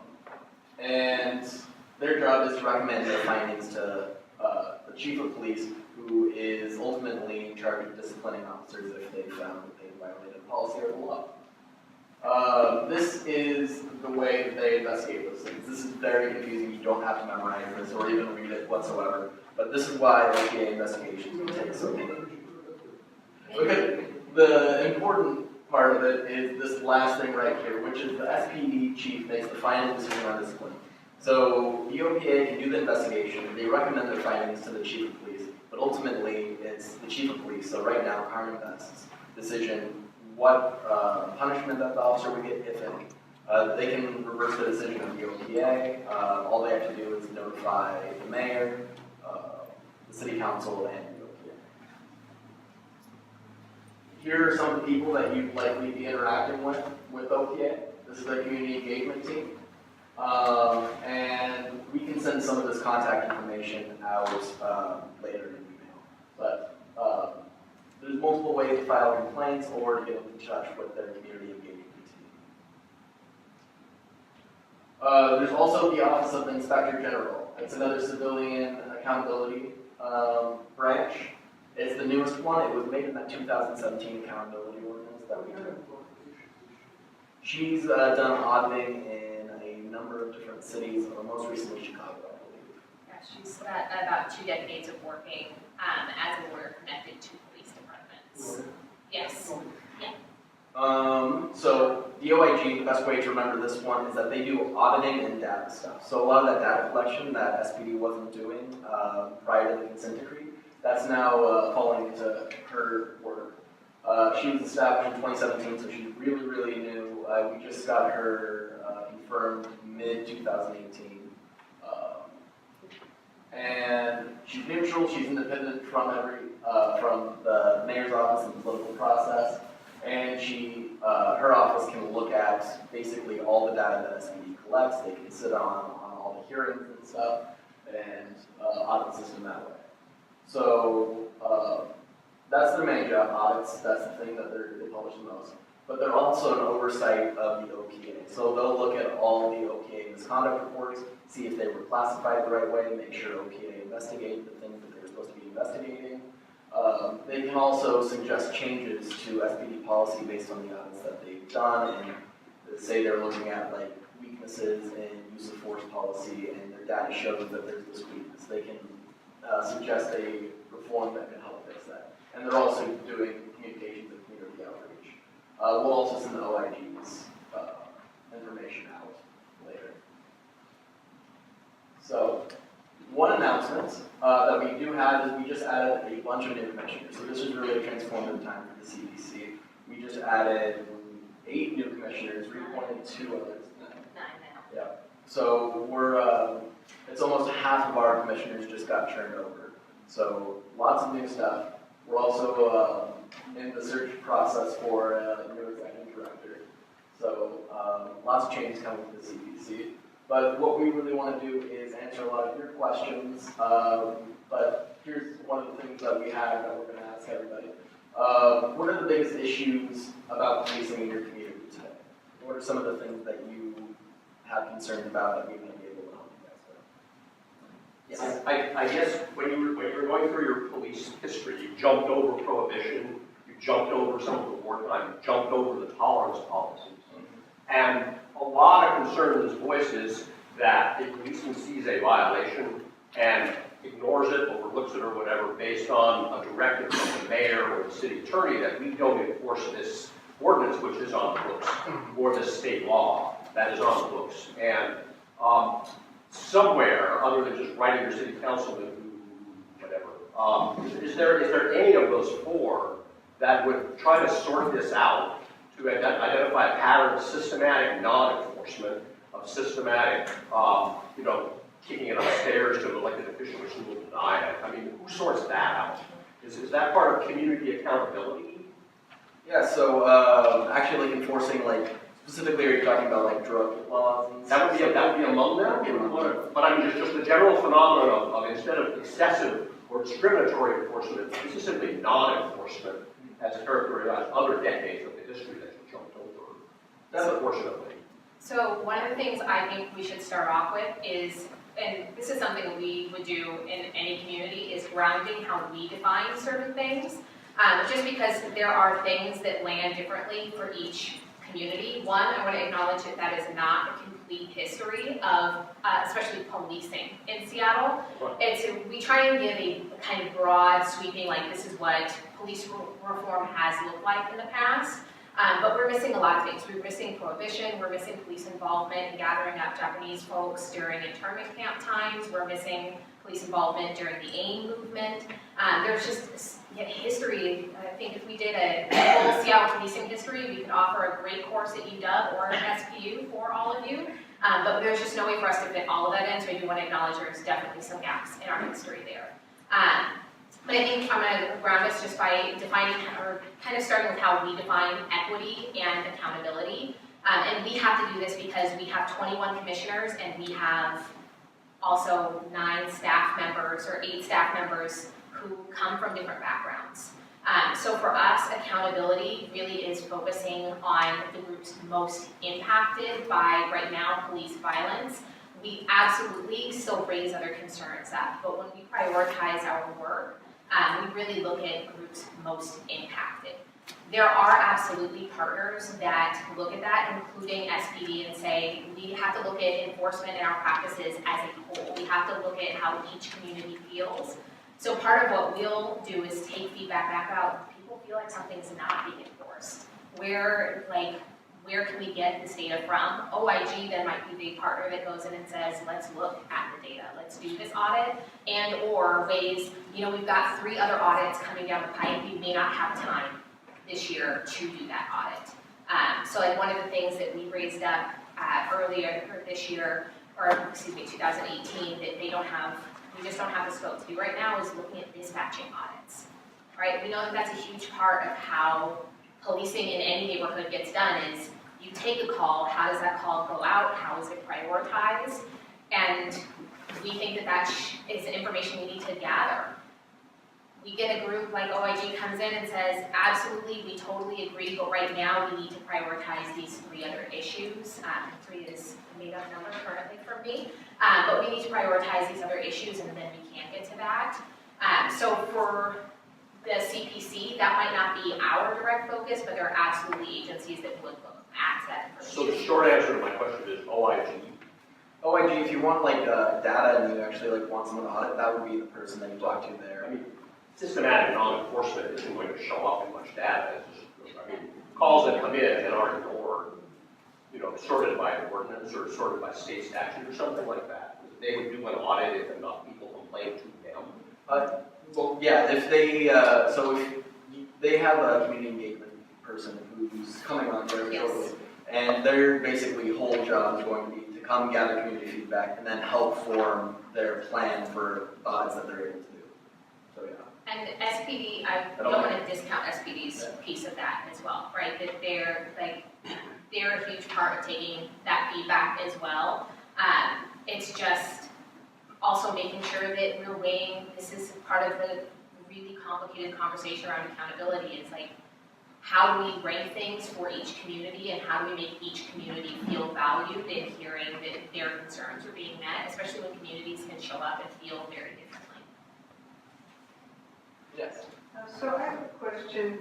And their job is to recommend their findings to the chief of police, who is ultimately in charge of disciplining officers if they found that they violated policy or the law. This is the way that they investigate those things. This is very confusing. You don't have to memorize this or even read it whatsoever. But this is why OPA investigations can take so long. Okay, the important part of it is this last thing right here, which is the SPD chief makes the final decision on discipline. So the OPA can do the investigation, they recommend their findings to the chief of police, but ultimately it's the chief of police, so right now Carmen Best's decision, what punishment that the officer would get, if any. They can reverse the decision of the OPA, all they have to do is notify the mayor, the city council, and the OPA. Here are some of the people that you'd likely be interacting with OPA. This is the community engagement team. And we can send some of this contact information out later in email. But there's multiple ways to file complaints or to get in touch with their community engagement team. There's also the Office of the Inspector General. It's another civilian accountability branch. It's the newest one. It was made in that 2017 accountability ordinance that we took. She's done auditing in a number of different cities, most recently Chicago, I believe. Yeah, she's about 2 decades of working as a lawyer connected to police departments. Yes. Yeah. So the OIG, the best way to remember this one is that they do auditing and data stuff. So a lot of that data collection that SPD wasn't doing prior to the consent decree, that's now falling into her work. She was established in 2017, so she's really, really new. We just got her confirmed mid-2018. And she's neutral, she's independent from from the mayor's office and the political process. And her office can look at basically all the data that SPD collects. They can sit on all the hearings and stuff and audit the system that way. So that's their main job, audits. That's the thing that they publish the most. But they're also an oversight of the OPA. So they'll look at all the OPA misconduct reports, see if they were classified the right way, make sure OPA investigated the things that they were supposed to be investigating. They can also suggest changes to SPD policy based on the audits that they've done, and say they're looking at like weaknesses in use of force policy, and their data shows that there's this weakness. They can suggest a reform that can help fix that. And they're also doing communications and community outreach. We'll also send the OIG's information out later. So, one announcement that we do have is we just added a bunch of new commissioners. So this is really a transformative time for the CPC. We just added 8 new commissioners, reappointed 2 others. 9 now. Yeah. So we're, it's almost half of our commissioners just got turned over. So lots of new stuff. We're also in the search process for a new executive director. So lots of changes coming to the CPC. But what we really want to do is answer a lot of your questions. But here's one of the things that we have that we're going to ask everybody. What are the biggest issues about policing in your community today? What are some of the things that you have concerns about that we might be able to help you guys with? Yes. I guess when you were going through your police history, you jumped over prohibition, you jumped over some of the wartime, you jumped over the tolerance policies. And a lot of concern is voices that a policeman sees a violation and ignores it, overlooks it or whatever, based on a directive from the mayor or the city attorney that we don't enforce this ordinance which is on the books, or this state law that is on the books. And somewhere, other than just writing your city councilman, whatever, is there any of those 4 that would try to sort this out to identify a pattern of systematic non-enforcement, of systematic, kicking it upstairs to an elected official which will deny it? I mean, who sorts that out? Is that part of community accountability? Yeah, so actually like enforcing, like, specifically are you talking about like drug laws and That would be among them, but I mean just the general phenomenon of instead of excessive or discriminatory enforcement, it's just simply non-enforcement as characterized other decades of the history that you jumped over. That's unfortunately. So one of the things I think we should start off with is, and this is something that we would do in any community, is grounding how we define certain things. Just because there are things that land differently for each community. One, I want to acknowledge that is not a complete history of, especially policing in Seattle. We try and give a kind of broad, sweeping, like this is what police reform has looked like in the past. But we're missing a lot of things. We're missing prohibition, we're missing police involvement in gathering up Japanese folks during internment camp times, we're missing police involvement during the AIM movement. There's just history. I think if we did a full Seattle policing history, we could offer a great course at UW or an SPU for all of you. But there's just no way for us to fit all of that in, so I do want to acknowledge there's definitely some gaps in our history there. But I think I'm going to ground us just by defining, or kind of starting with how we define equity and accountability. And we have to do this because we have 21 commissioners and we have also 9 staff members or 8 staff members who come from different backgrounds. So for us, accountability really is focusing on the groups most impacted by, right now, police violence. We absolutely still raise other concerns but when we prioritize our work, we really look at groups most impacted. There are absolutely partners that look at that, including SPD, and say, we have to look at enforcement and our practices as a whole. We have to look at how each community feels. So part of what we'll do is take feedback back out. People feel like something's not being enforced. Where can we get this data from? OIG then might be the partner that goes in and says, let's look at the data. Let's do this audit, and or ways, we've got 3 other audits coming down the pipe. We may not have time this year to do that audit. So like one of the things that we raised up earlier this year, or excuse me, 2018, that we we just don't have the scope to do right now is looking at dispatching audits, right? We know that that's a huge part of how policing in any neighborhood gets done is you take a call, how does that call go out, how is it prioritized? And we think that that is information we need to gather. We get a group like OIG comes in and says, absolutely, we totally agree, but right now we need to prioritize these 3 other issues. 3 is a made-up number currently for me, but we need to prioritize these other issues and then we can get to that. So for the CPC, that might not be our direct focus, but there are absolutely agencies that would look at that information. So the short answer to my question is OIG. OIG, if you want like data and you actually like want someone to audit, that would be the person that you talk to there. I mean, systematic non-enforcement isn't going to show up in much data. It's just, I mean, calls that come in and are ignored, you know, sorted by ordinance or sorted by state statute or something like that. They would do an audit if enough people complain to them. Well, yeah, if they, so if they have a community engagement person who's coming on very shortly, and their basically whole job is going to be to come gather community feedback and then help form their plan for audits that they're able to do. So yeah. And SPD, I don't want to discount SPD's piece of that as well, right? That they're a huge part of taking that feedback as well. It's just also making sure that we're weighing, this is part of the really complicated conversation around accountability. It's like, how do we rank things for each community and how do we make each community feel valued in hearing that their concerns are being met, especially when communities can show up and feel very differently. Yes. So I have a question.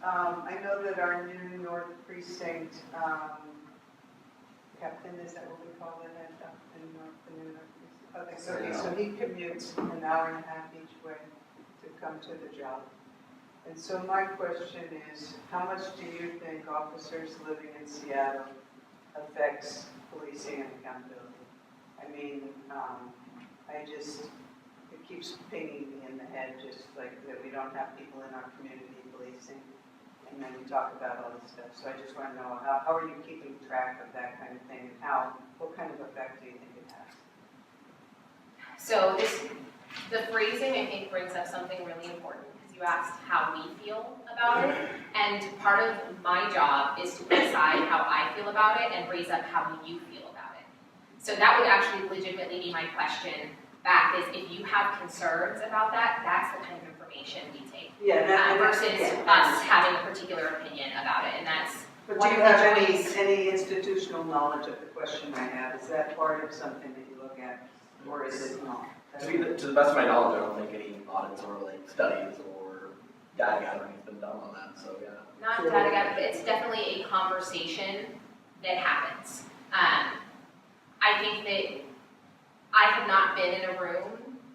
I know that our new North Precinct captain, is that what we call it, the new North Precinct? Okay, so he commutes an hour and a half each way to come to the job. And so my question is, how much do you think officers living in Seattle affects policing and accountability? I mean, it keeps pinging me in the head, just like that we don't have people in our community policing, and then we talk about all this stuff. So I just want to know, how are you keeping track of that kind of thing, and what kind of effect do you think it has? So the phrasing, I think, brings up something really important, because you asked how we feel about it, and part of my job is to decide how I feel about it and raise up how you feel about it. So that would actually legitimately be my question back, is if you have concerns about that, that's the kind of information we take. Yeah, versus us having a particular opinion about it, and that's. But do you have any institutional knowledge of the question I have? Is that part of something that you look at, or is it not? To the best of my knowledge, I don't think any audits or like studies or data gathering has been done on that, so yeah. Not data gathering, but it's definitely a conversation that happens. I think that I have not been in a room,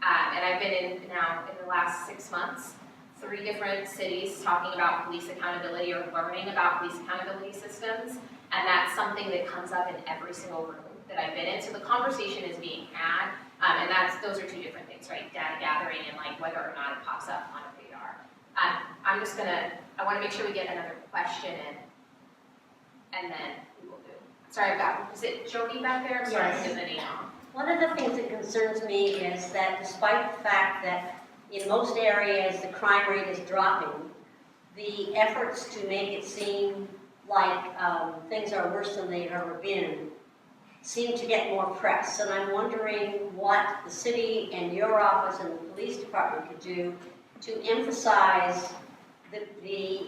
and I've been in now in the last 6 months, 3 different cities talking about police accountability or learning about police accountability systems, and that's something that comes up in every single room that I've been in. So the conversation is being had, and those are 2 different things, right? Data gathering and like whether or not it pops up on a radar. I want to make sure we get another question in, and then we will do. Sorry, is it Jody back there? I'm sorry, I didn't get the name off. One of the things that concerns me is that despite the fact that in most areas the crime rate is dropping, the efforts to make it seem like things are worse than they've ever been seem to get more press. And I'm wondering what the city and your office and the police department could do to emphasize the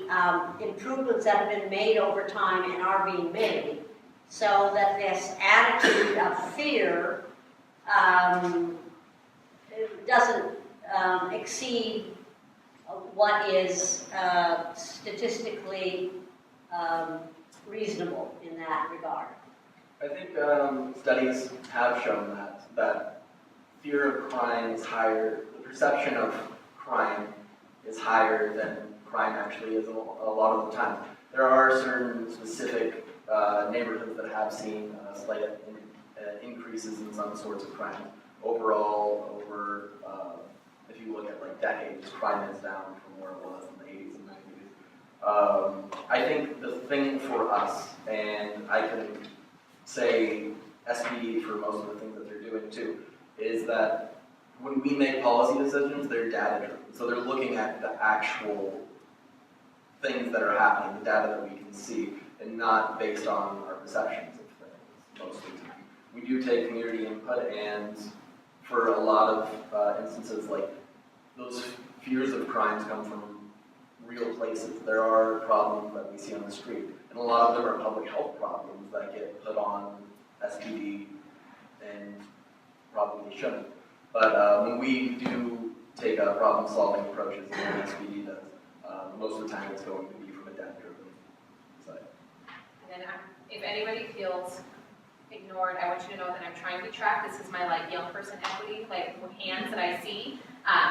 improvements that have been made over time and are being made, so that this attitude of fear doesn't exceed what is statistically reasonable in that regard. I think studies have shown that fear of crime is higher, the perception of crime is higher than crime actually is a lot of the time. There are certain specific neighborhoods that have seen slight increases in some sorts of crime. Overall, if you look at like decades, crime is down from where it was in the 80s and 90s. I think the thing for us, and I can say SPD for most of the things that they're doing too, is that when we make policy decisions, they're data driven. So they're looking at the actual things that are happening, the data that we can see, and not based on our perceptions of things most of the time. We do take community input, and for a lot of instances, like those fears of crimes come from real places. There are problems that we see on the street, and a lot of them are public health problems that get put on SPD, and probably shouldn't. But when we do take problem-solving approaches, and SPD does, most of the time it's going to be from a data-driven side. And then if anybody feels ignored, I want you to know that I'm trying to be tracked. This is my young person equity, hands that I see.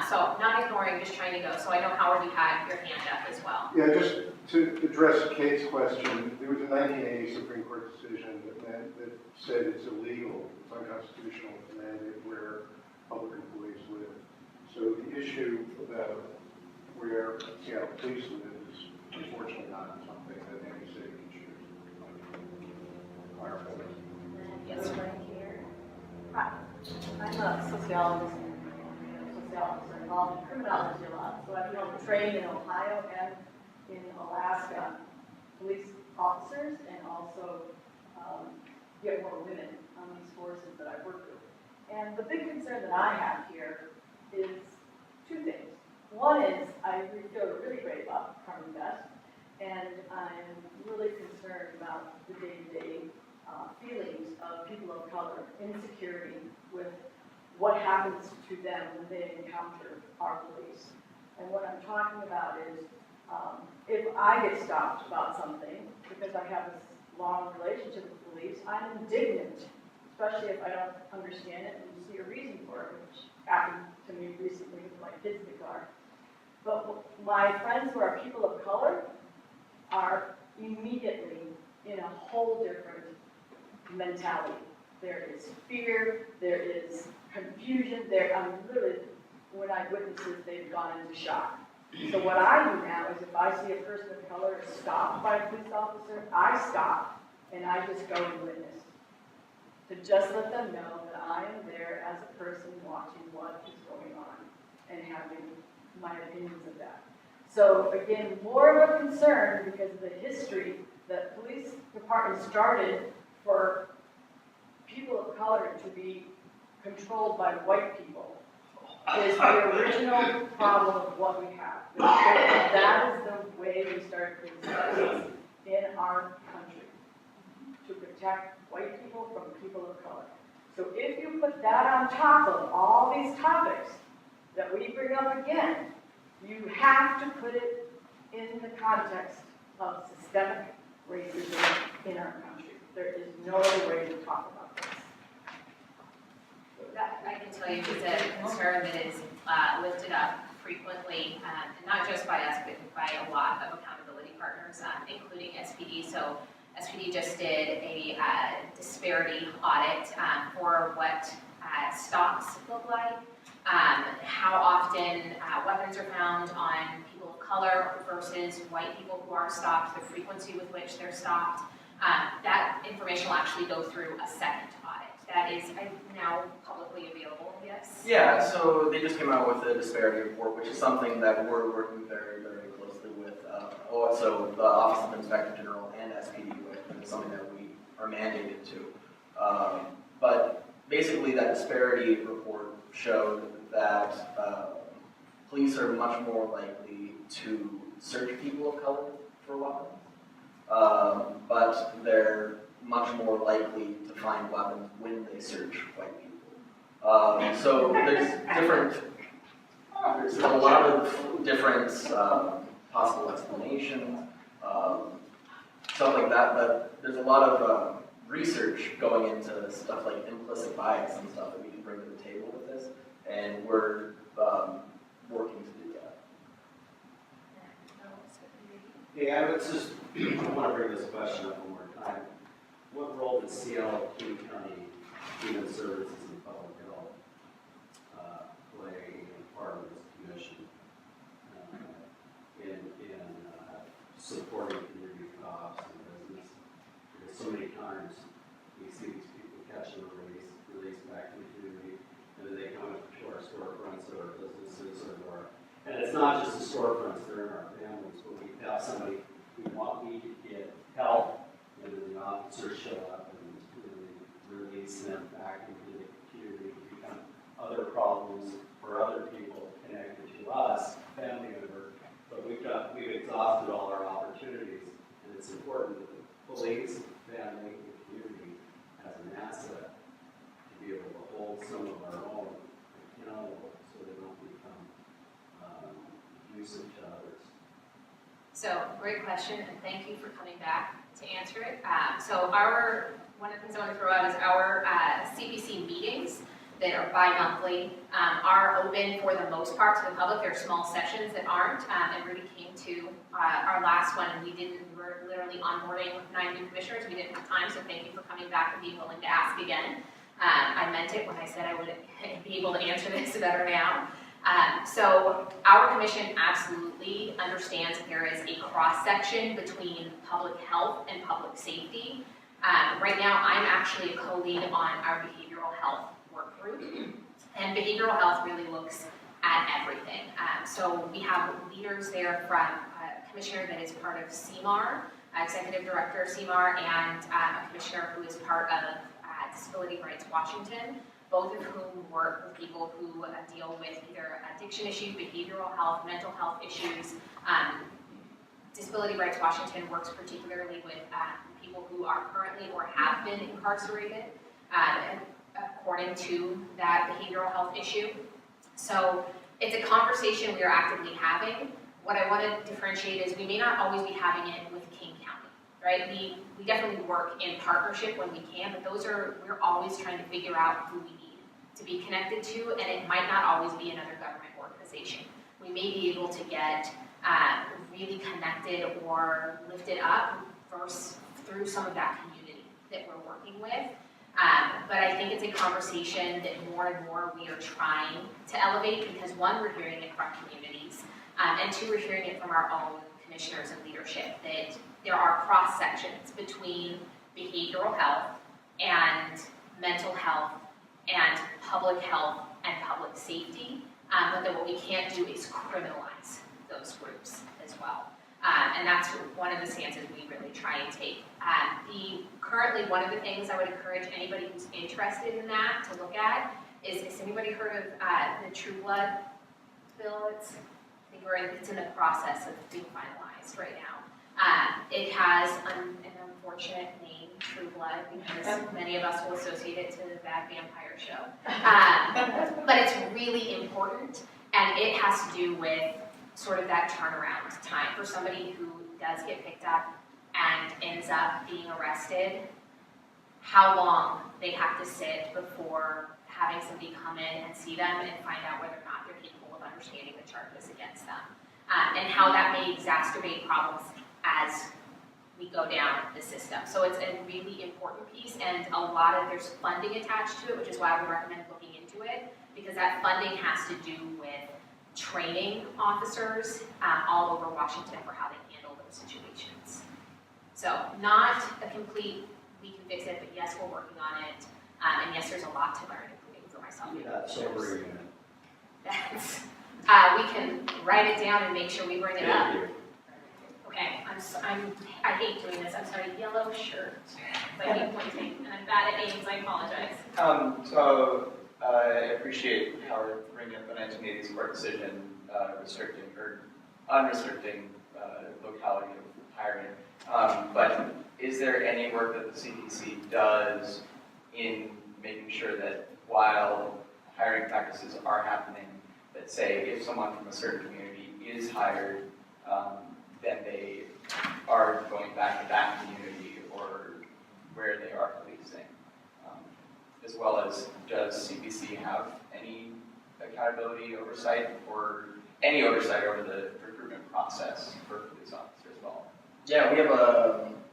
So not ignoring, just trying to go. So I know, Howard, you had your hand up as well. Yeah, just to address Kate's question, there was a 1980 Supreme Court decision that said it's illegal, it's unconstitutional to mandate where public employees live. So the issue about where Seattle police live is unfortunately not something that any city can choose. Yes, right here. Hi, I'm a sociologist involved in criminology a lot. So I've been trained in Ohio and in Alaska, police officers, and also get more women on these forces that I've worked with. And the big concern that I have here is two things. One is I feel really great about Carmen Best, and I'm really concerned about the day-to-day feelings of people of color, insecurity with what happens to them when they encounter our police. And what I'm talking about is if I get stopped about something, because I have this long relationship with police, I'm indignant, especially if I don't understand it and see a reason for it, which happened to me recently with my kids in the car. But my friends who are people of color are immediately in a whole different mentality. There is fear, there is confusion, I'm literally, when I witness it, they've gone into shock. So what I do now is if I see a person of color stopped by a police officer, I stop and I just go and witness. To just let them know that I am there as a person watching what is going on and having my opinions of that. So again, more of a concern because of the history that police departments started for people of color to be controlled by white people is the original problem of what we have. That is the way we started police in our country, to protect white people from people of color. So if you put that on top of all these topics that we bring up again, you have to put it in the context of systemic racism in our country. There is no other way to talk about this. That I can tell you is a concern that is lifted up frequently, and not just by us, but by a lot of accountability partners, including SPD. So SPD just did a disparity audit for what stops look like, how often weapons are found on people of color versus white people who are stopped, the frequency with which they're stopped. That information will actually go through a second audit. That is now publicly available, yes? Yeah, so they just came out with a disparity report, which is something that we're working very, very closely with. Also, the Office of Inspector General and SPD with, and it's something that we are mandated to. But basically, that disparity report showed that police are much more likely to search people of color for weapons, but they're much more likely to find weapons when they search white people. So there's a lot of different possible explanations, stuff like that, but there's a lot of research going into stuff like implicit bias and stuff that we can bring to the table with this, and we're working to do that. Yeah, I would just I want to bring this question up one more time. What role does Seattle King County Human Services and Public Health play in part of this commission in supporting community cops and business? Because so many times we see these people catch and release back to the community, and then they come up to our store health, and then the officers show up and really release them back into the community to become other problems for other people connected to us, family member. But we've exhausted all our opportunities, and it's important that the police, family, and community as an asset to be able to hold some of our own accountable so they don't become abusive to others. So, great question, and thank you for coming back to answer it. One of the things I want to throw out is our CPC meetings that are bi-monthly are open for the most part to the public. There are small sections that aren't, and Rudy came to our last one, and we were literally onboarding 9 new commissioners. We didn't have time, so thank you for coming back and being willing to ask again. I meant it when I said I would be able to answer this better now. So our commission absolutely understands that there is a cross-section between public health and public safety. Right now, I'm actually a co-lead on our behavioral health work group, and behavioral health really looks at everything. So we have leaders there from a commissioner that is part of CMAR, executive director of CMAR, and a commissioner who is part of Disability Rights Washington, both of whom work with people who deal with either addiction issues, behavioral health, mental health issues. Disability Rights Washington works particularly with people who are currently or have been incarcerated according to that behavioral health issue. So it's a conversation we are actively having. What I want to differentiate is we may not always be having it with King County, right? We definitely work in partnership when we can, but we're always trying to figure out who we need to be connected to, and it might not always be another government organization. We may be able to get really connected or lifted up first through some of that community that we're working with. But I think it's a conversation that more and more we are trying to elevate because one, we're hearing it from communities, and two, we're hearing it from our own commissioners and leadership that there are cross sections between behavioral health and mental health and public health and public safety, but that what we can't do is criminalize those groups as well. And that's one of the stances we really try and take. Currently, one of the things I would encourage anybody who's interested in that to look at is, has anybody heard of the True Blood bill? It's in the process of being finalized right now. It has an unfortunate name, True Blood, because many of us will associate it to that vampire show. But it's really important, and it has to do with sort of that turnaround time for somebody who does get picked up and ends up being arrested, how long they have to sit before having somebody come in and see them and find out whether or not they're capable of understanding the charges against them, and how that may exacerbate problems as we go down the system. So it's a really important piece, and there's funding attached to it, which is why I would recommend looking into it, because that funding has to do with training officers all over Washington for how they handle those situations. So not a complete, we can fix it, but yes, we're working on it. And yes, there's a lot to learn, including for myself. We can write it down and make sure we bring it up. Okay, I hate doing this. I'm sorry, yellow shirt. I keep pointing, and I'm bad at names. I apologize. So I appreciate Howard bringing up the 1980s court decision restricting or unrestricting locality of hiring. But is there any work that the CPC does in making sure that while hiring practices are happening, that say if someone from a certain community is hired, then they are going back to that community or where they are policing? As well as, does CPC have any accountability oversight or any oversight over the recruitment process for police officers as well? Yeah, we have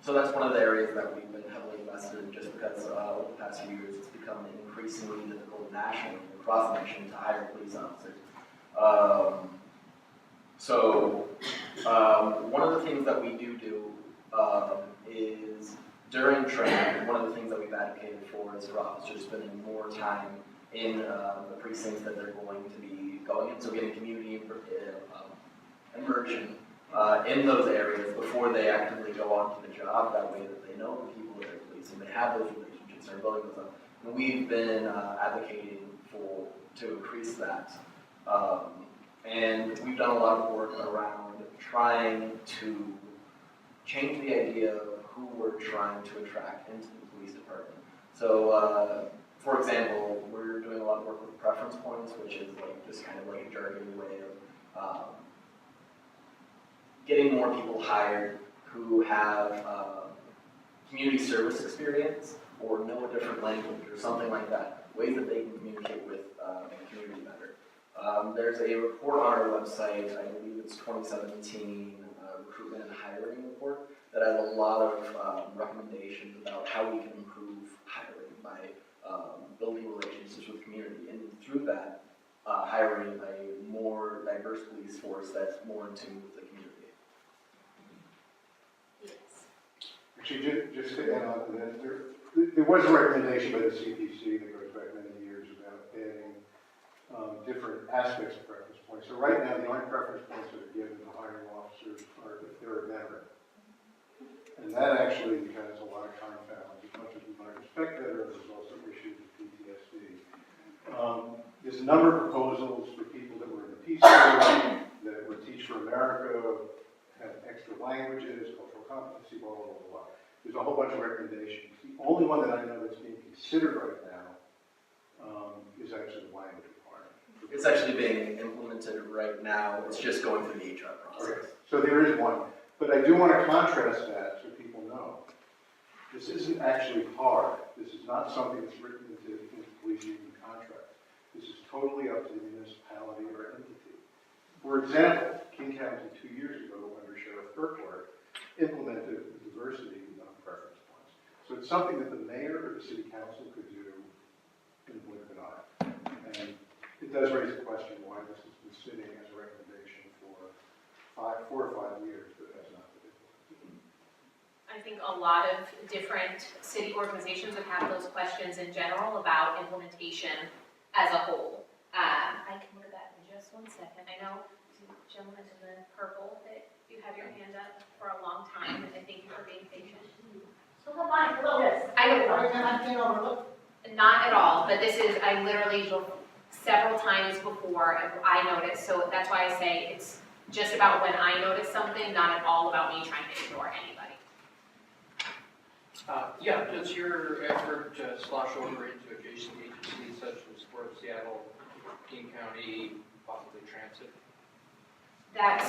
so that's one of the areas that we've been heavily invested in just because over the past few years it's become increasingly difficult nationally across the nation to hire police officers. One of the things that we do is during training, one of the things that we've advocated for is for officers spending more time in the precincts that they're going to be going in, so getting community immersion in those areas before they actively go on to the job. That way that they know the people that they're policing, they have those relationships, they're building those up. And we've been advocating to increase that. And we've done a lot of work around trying to change the idea of who we're trying to attract into the police department. So, for example, we're doing a lot of work with preference points, which is like just kind of like a jargony way of getting more people hired who have community service experience or know a different language or something like that, ways that they can communicate with the community better. There's a report on our website, I believe it's 2017 recruitment and hiring report, that has a lot of recommendations about how we can improve hiring by building relationships with community, and through that, hiring a more diverse police force that's more in tune with the community. Yes. Actually, just to add on to that, there was a recommendation by the CPC that goes back many years about adding different aspects of preference points. So right now, the only preference points that are given to hiring officers are if they're a veteran. And that actually has a lot of confound. As much as we might respect veterans, there's also issues with PTSD. There's a number of proposals for people that were in the Peace Corps, that were Teach for America, have extra languages, cultural competency, blah, blah, blah, blah. There's a whole bunch of recommendations. The only one that I know that's being considered right now is actually the language requirement. It's actually being implemented right now. It's just going through the HR process. Okay. So there is one. But I do want to contrast that so people know. This isn't actually hard. This is not something that's written into police union contracts. This is totally up to the municipality or entity. For example, King County 2 years ago, under Sheriff Urquhart, implemented the diversity preference points. So it's something that the mayor or the city council could do in the blink of an eye. And it does raise the question why this has been sitting as a recommendation for 4 or 5 years, but has not been implemented. I think a lot of different city organizations would have those questions in general about implementation as a whole. I can look at that in just 1 second. I know, gentlemen in the purple, that you have your hand up for a long time, and I thank you for being patient. So come on, yes. I don't Are you gonna be overlooked? Not at all, but this is, I literally several times before I noticed, so that's why I say it's just about when I notice something, not at all about me trying to ignore anybody. Yeah, does your effort slosh over into adjacent agencies such as Port of Seattle, King County, possibly Transit?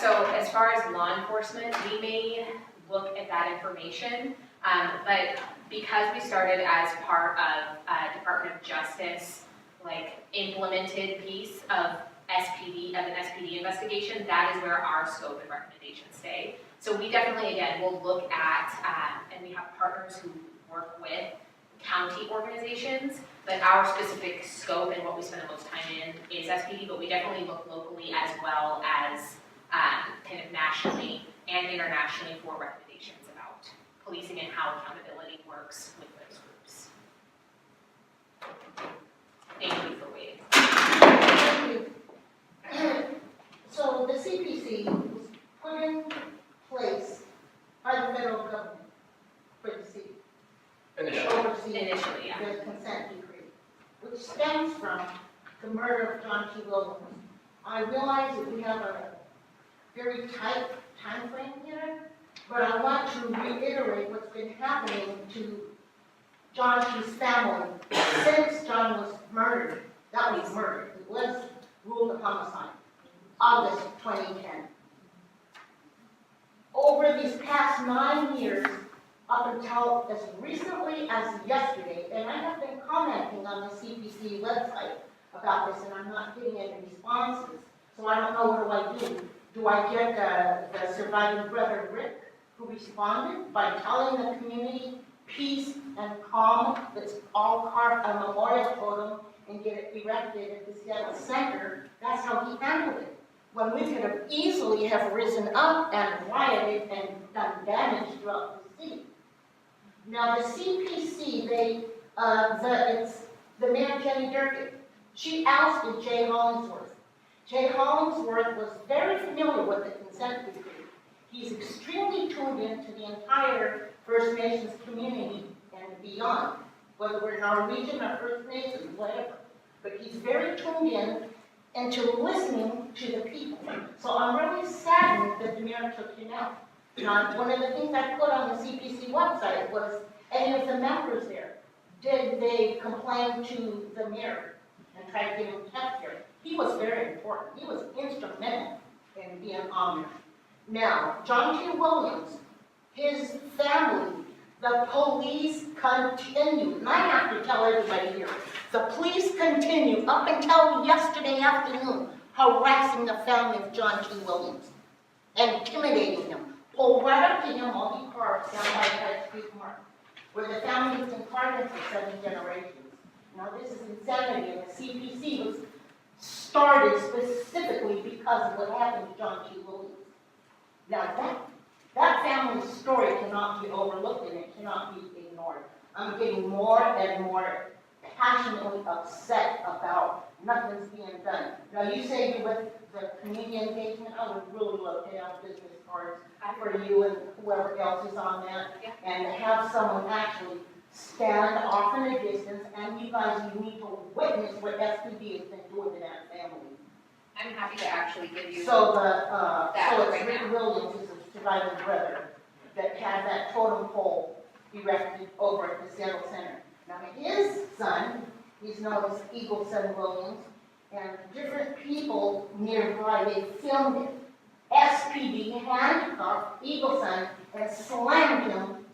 So as far as law enforcement, we may look at that information, but because we started as part of Department of Justice, like implemented piece of SPD, of an SPD investigation, that is where our scope and recommendations stay. So we definitely, again, will look at, and we have partners who work with county organizations, but our specific scope and what we spend the most time in is SPD, but we definitely look locally as well as kind of nationally and internationally for recommendations about policing and how accountability works with those groups. Thank you for waiting. Thank you. So the CPC was put in place by the federal government for the city. Initially, yeah. The consent decree, which stems from the murder of John T. Williams. I realize that we have a very tight time frame here, but I want to reiterate what's been happening to John T.'s family since John was murdered. That was murdered. It was ruled a homicide, August 2010. Over these past 9 years, up until as recently as yesterday, and I have been commenting on the CPC website about this, and I'm not getting any responses, so I don't know what do. Do I get the surviving brother Rick, who responded by telling the community peace and calm, let's all carve a memorial totem and get it erected at the Seattle Center? That's how he handled it. When we could have easily have risen up and rioted and done damage throughout the city. Now the CPC, it's the Mayor Jenny Durkin. She ousted Jay Hollingsworth. Jay Hollingsworth was very familiar with the consent decree. He's extremely tuned into the entire First Nations community and beyond, whether we're in our region or First Nations, whatever. But he's very tuned in into listening to the people. So I'm really saddened that the mayor took him out. Now, one of the things I put on the CPC website was any of the members there, did they complain to the mayor and try to get him kept here? He was very important. He was instrumental in being on there. Now, John T. Williams, his family, the police continue, and I have to tell everybody here, the police continue up until yesterday afternoon harassing the family of John T. Williams, intimidating him, pulled right up to him while he parked down by High Street Mark, where the family's been parking for 7 generations. Now this is insanity, and the CPC was started specifically because of what happened to John T. Williams. Now that family's story cannot be overlooked and it cannot be ignored. I'm getting more and more passionately upset about nothing's being done. Now you say you're with the community engagement, I would really love to have business cards for you and whoever else is on that. And to have someone actually stand off in a distance, and you guys, you need to witness what SPD has been doing to that family. I'm happy to actually give you So that so it's right Rick now. Williams, is a surviving brother, that had that totem pole erected over at the Seattle Center. Now his son, he's known as Eagle Son Williams, and different people nearby, they filmed it. SPD handcuffed Eagle Son and slammed him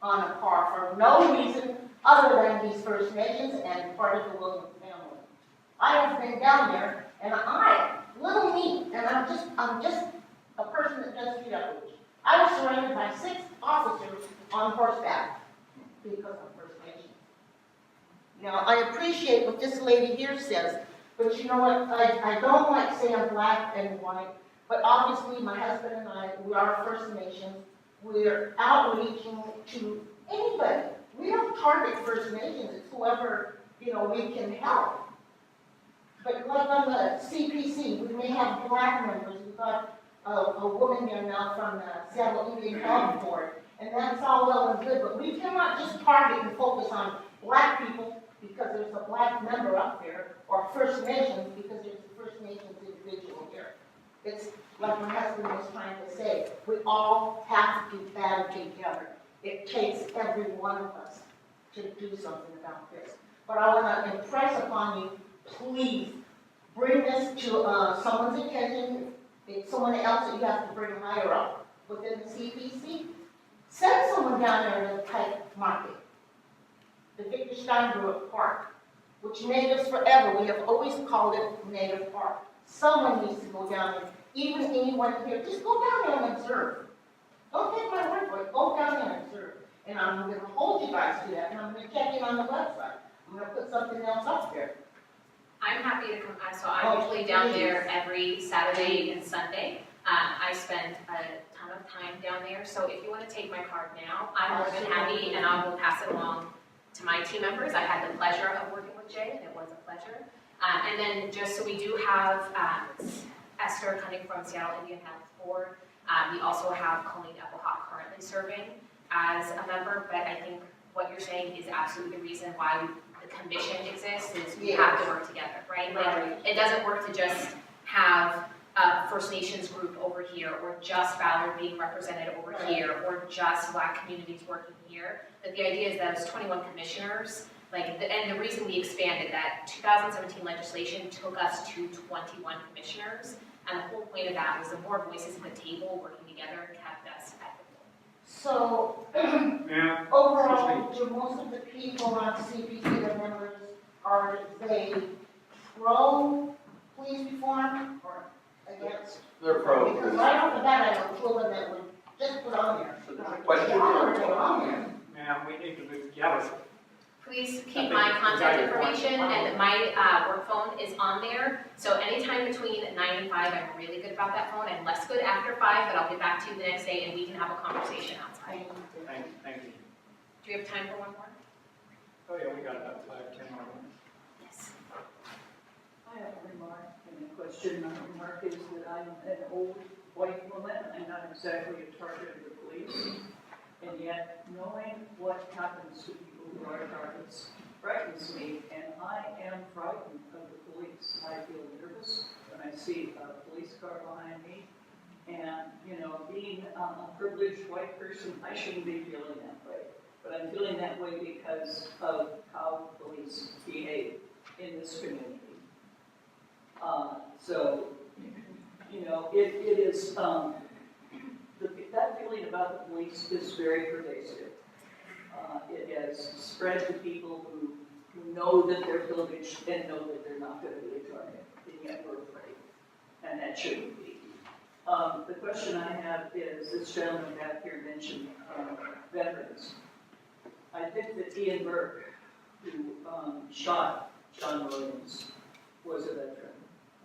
on a car for no reason other than he's First Nations and part of the Williams family. I have been down there, and little me, and I'm just a person that does street outreach. I was surrounded by 6 officers on horseback because I'm First Nation. Now, I appreciate what this lady here says, but you know what, I don't like saying black and white, but obviously my husband and I, we are First Nations. We're outreaching to anybody. We don't target First Nations, it's whoever, we can help. But like on the CPC, we may have black members. We've got a woman there now from the Seattle Indian Health Board, and that's all well and good, but we cannot just target and focus on black people because there's a black member up there, or First Nations because there's a First Nations individual here. It's like my husband was trying to say, we all have to band together. It takes every one of us to do something about this. But I want to impress upon you, please bring this to someone's attention. It's someone else that you have to bring higher up within the CPC. Send someone down there to the Pike Market, the Victor Steinbrook Park, which Natives Forever, we have always called it Native Park. Someone needs to go down there, even anyone here, just go down there and observe. Don't take my word for it, go down there and observe. And I'm going to hold you guys to that, and I'm going to check in on the website. I'm going to put something else up there. I'm happy to come, so I'm usually down there every Saturday and Sunday. I spend a ton of time down there, so if you want to take my card now, I'm more than happy, and I will pass it along to my team members. I had the pleasure of working with Jay, and it was a pleasure. And then just so we do have Esther coming from Seattle Indian Health Board. We also have Colleen Eppelhawk currently serving as a member, but I think what you're saying is absolutely the reason why the commission exists, is we have to work together, right? Like, it doesn't work to just have a First Nations group over here, or just Ballard being represented over here, or just Black communities working here. But the idea is that it's 21 commissioners, and the reason we expanded that 2017 legislation took us to 21 commissioners, and the whole point of that was the more voices at the table working together kept us equitable. So, overall, do most of the people on CPC, the members, are they pro police reform or against? They're pro. Because right off the bat, I know 2 of them that would just put on there. Ma'am, we need to move, Please keep my contact information, and my work phone is on there. So anytime between 9 and 5, I'm really good about that phone. I'm less good after 5, but I'll get back to you the next day and we can have a conversation outside. Thank you. Do you have time for one more? Oh yeah, we got about 5-10 more minutes. Yes. I have a remark and a question. My remark is that I'm an old white woman, I'm not exactly a target of the police. And yet, knowing what happens to people who are targets frightens me, and I am frightened of the police. I feel nervous when I see a police car behind me. And, you know, being a privileged white person, I shouldn't be feeling that way. But I'm feeling that way because of how police behave in this community. So, you know, it is, that feeling about the police is very pervasive. It has spread to people who know that they're privileged and know that they're not going to be a target, and yet we're afraid. And that shouldn't be. The question I have is, this gentleman back here mentioned veterans. I think that Ian Burke, who shot John Williams, was a veteran.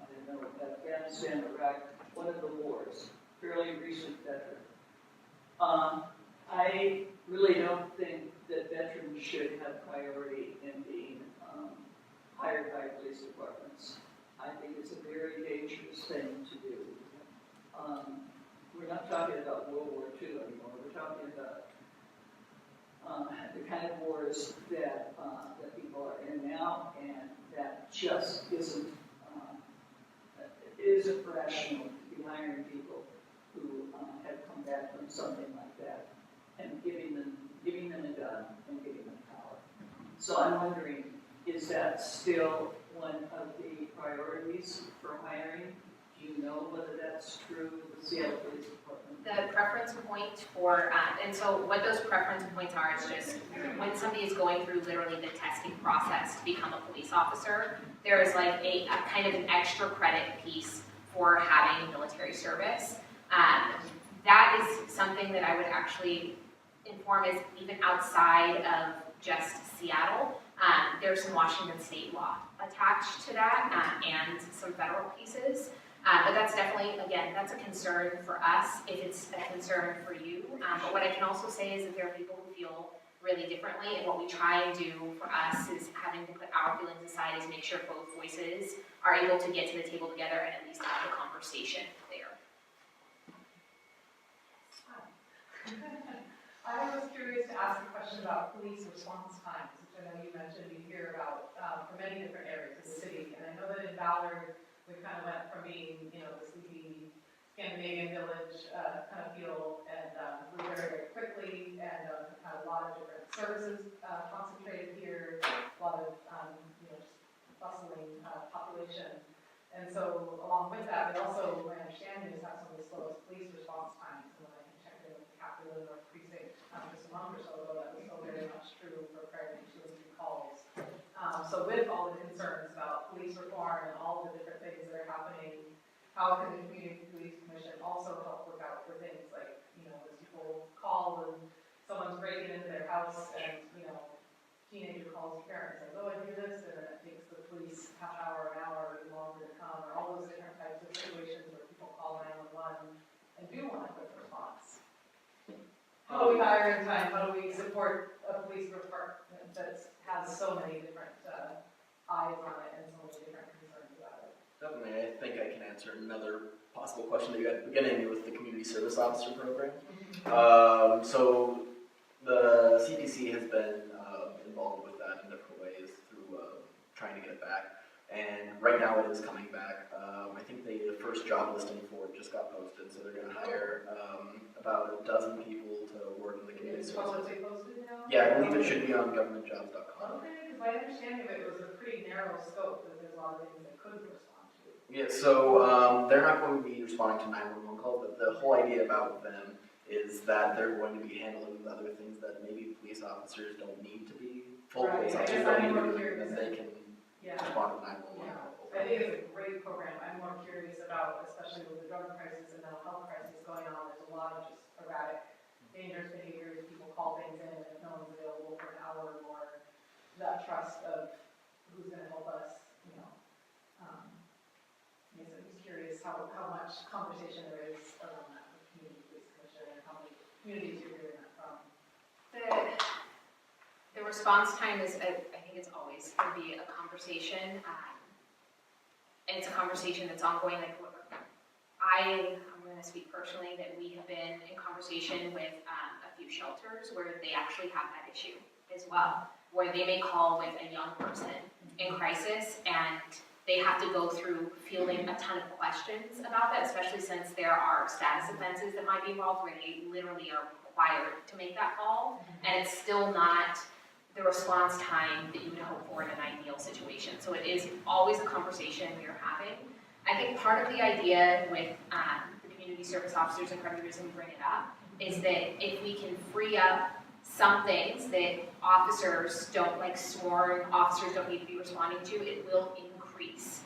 I didn't know, Afghanistan, Iraq, one of the wars, fairly recent veteran. I really don't think that veterans should have priority in being hired by police departments. I think it's a very dangerous thing to do. We're not talking about World War II anymore. We're talking about the kind of wars that people are in now, and that just isn't rational to be hiring people who have come back from something like that and giving them a gun and giving them power. So I'm wondering, is that still one of the priorities for hiring? Do you know whether that's true with the Seattle Police Department? The preference point for, and so what those preference points are is just when somebody is going through literally the testing process to become a police officer, there is like a kind of an extra credit piece for having military service. That is something that I would actually inform is even outside of just Seattle. There's some Washington state law attached to that and some federal pieces. But that's definitely, again, that's a concern for us if it's a concern for you. But what I can also say is that there are people who feel really differently, and what we try and do for us is having to put our feelings aside is make sure both voices are able to get to the table together and at least have a conversation there. I was curious to ask a question about police response times, which I know you mentioned you hear about from many different areas of the city. And I know that in Ballard, we kind of went from being, you know, the sleepy Scandinavian village kind of feel, and grew very, very quickly, and had a lot of different services concentrated here, a lot of, you know, just bustling population. And so along with that, but also my understanding is have some of the slowest police response times. And when I checked in with the Capitol and North Precinct just a month or so ago, that was still very much true for prior to 2 calls. So with all the concerns about police reform and all the different things that are happening, how can the Community Police Commission also help look out for things like, you know, as people call and someone's breaking into their house and, you know, teenager calls parents and says, oh, I do this, and then it takes the police half hour, an hour, or longer to come, or all those different types of situations where people call 911 and do want a quick response. How do we hire in time? How do we support a police department that has so many different eyes on it and so many different concerns about it? Definitely, I think I can answer another possible question that you had at the beginning with the community service officer program. So the CPC has been involved with that in different ways through trying to get it back. And right now it is coming back. I think the first job listing for it just got posted, so they're going to hire about 12 people to work in the community service. Publicly posted now? Yeah, I believe it should be on governmentjobs.com. Okay, because my understanding of it was a pretty narrow scope, that there's a lot of things they could respond to. Yeah, so they're not going to be responding to 911 calls, but the whole idea about them is that they're going to be handling other things that maybe police officers don't need to be, full police officers don't need to be, and they can respond to 911. Yeah, I think it's a great program. I'm more curious about, especially with the drug crisis and mental health crisis going on, there's a lot of just erratic, dangerous behaviors. People call things in, and if no one's available for an hour or more, that trust of who's going to help us, you know. Yes, I'm just curious how much conversation there is around that with Community Police Commission and how many communities you're hearing that from. The response time is, I think it's always going to be a conversation. And it's a conversation that's ongoing. Like, I'm going going to speak personally, that we have been in conversation with a few shelters where they actually have that issue as well, where they may call with a young person in crisis and they have to go through fielding a ton of questions about that, especially since there are status offenses that might be involved where they literally are required to make that call, and it's still not the response time that you would hope for in an ideal situation. So it is always a conversation we are having. I think part of the idea with the community service officers, and part of the reason we bring it up, is that if we can free up some things that officers don't, like sworn officers don't need to be responding to, it will increase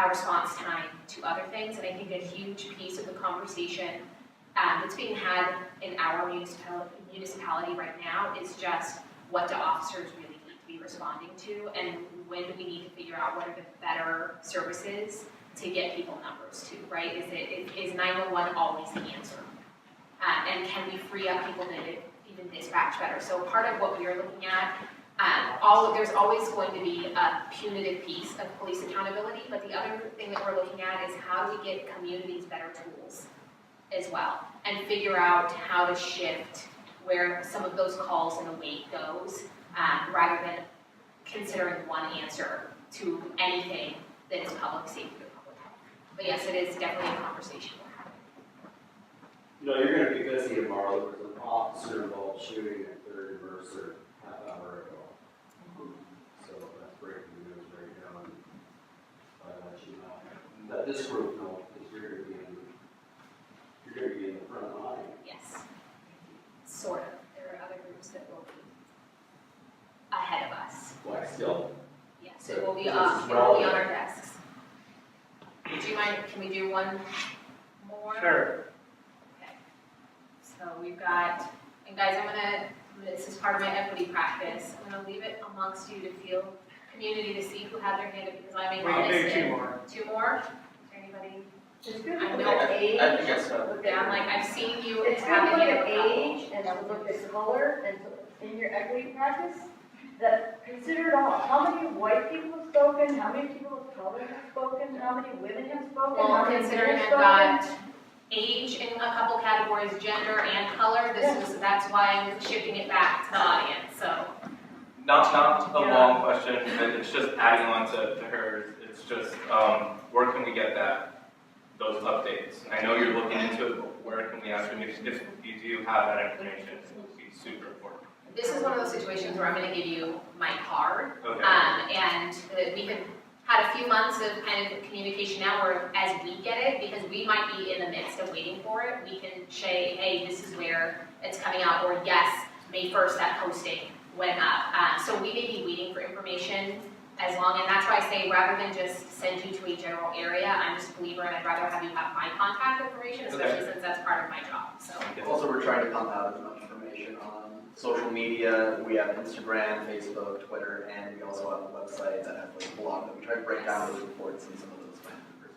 response time to other things. And I think a huge piece of the conversation that's being had in our municipality right now is just, what do officers really need to be responding to, and when do we need to figure out what are the better services to get people numbers to, right? Is 911 always the answer? And can we free up people to even dispatch better? So part of what we are looking at, there's always going to be a punitive piece of police accountability, but the other thing that we're looking at is how do we get communities better tools as well, and figure out how to shift where some of those calls and the weight goes, rather than considering one answer to anything that is public safety or public health. But yes, it is definitely a conversation we're having. You know, you're going to be busy tomorrow. There was an officer involved shooting at Third Mercer half hour ago. So that's breaking news right now. And I'll let you know. Let this group know, because you're going to be in the front line. Yes, sort of. There are other groups that will be ahead of us. Like still. Yes, it will be on our desks. Do you mind, can we do one more? Sure. Okay. So we've got, and guys, this is part of my equity practice. I'm gonna leave it amongst you to feel community to see who had their hand up, because I may We call can do this two in. more. Two more? Is there anybody? It's good I to know. look at age. I think that's so. Okay, I'm like, I've seen you It's good have to a look hand at up a couple. age and to look at color and to, in your equity practice, that consider it all. How many white people have spoken? How many people of color have spoken? How many women have spoken? Well, How many considering men I've have got spoken? age in a couple categories, gender and color, that's why I'm shifting it back to the audience, so. Not a long question, but it's just adding on to hers. It's just, where can we get those updates? I know you're looking into it, but where can we ask them? If you do have that information, it would be super important. This is one of those situations where I'm gonna give you my card. Okay. And we've had a few months of kind of communication now where as we get it, because we might be in the midst of waiting for it, we can say, hey, this is where it's coming out, or yes, May 1st, that posting went up. So we may be waiting for information as long, and that's why I say rather than just send you to a general area, I'm just a believer and I'd rather have you have my contact information, especially since that's part of my job, so. Also, we're trying to pump out as much information on social media. We have Instagram, Facebook, Twitter, and we also have a website that has like a blog that we try to break down those reports and some of those factors.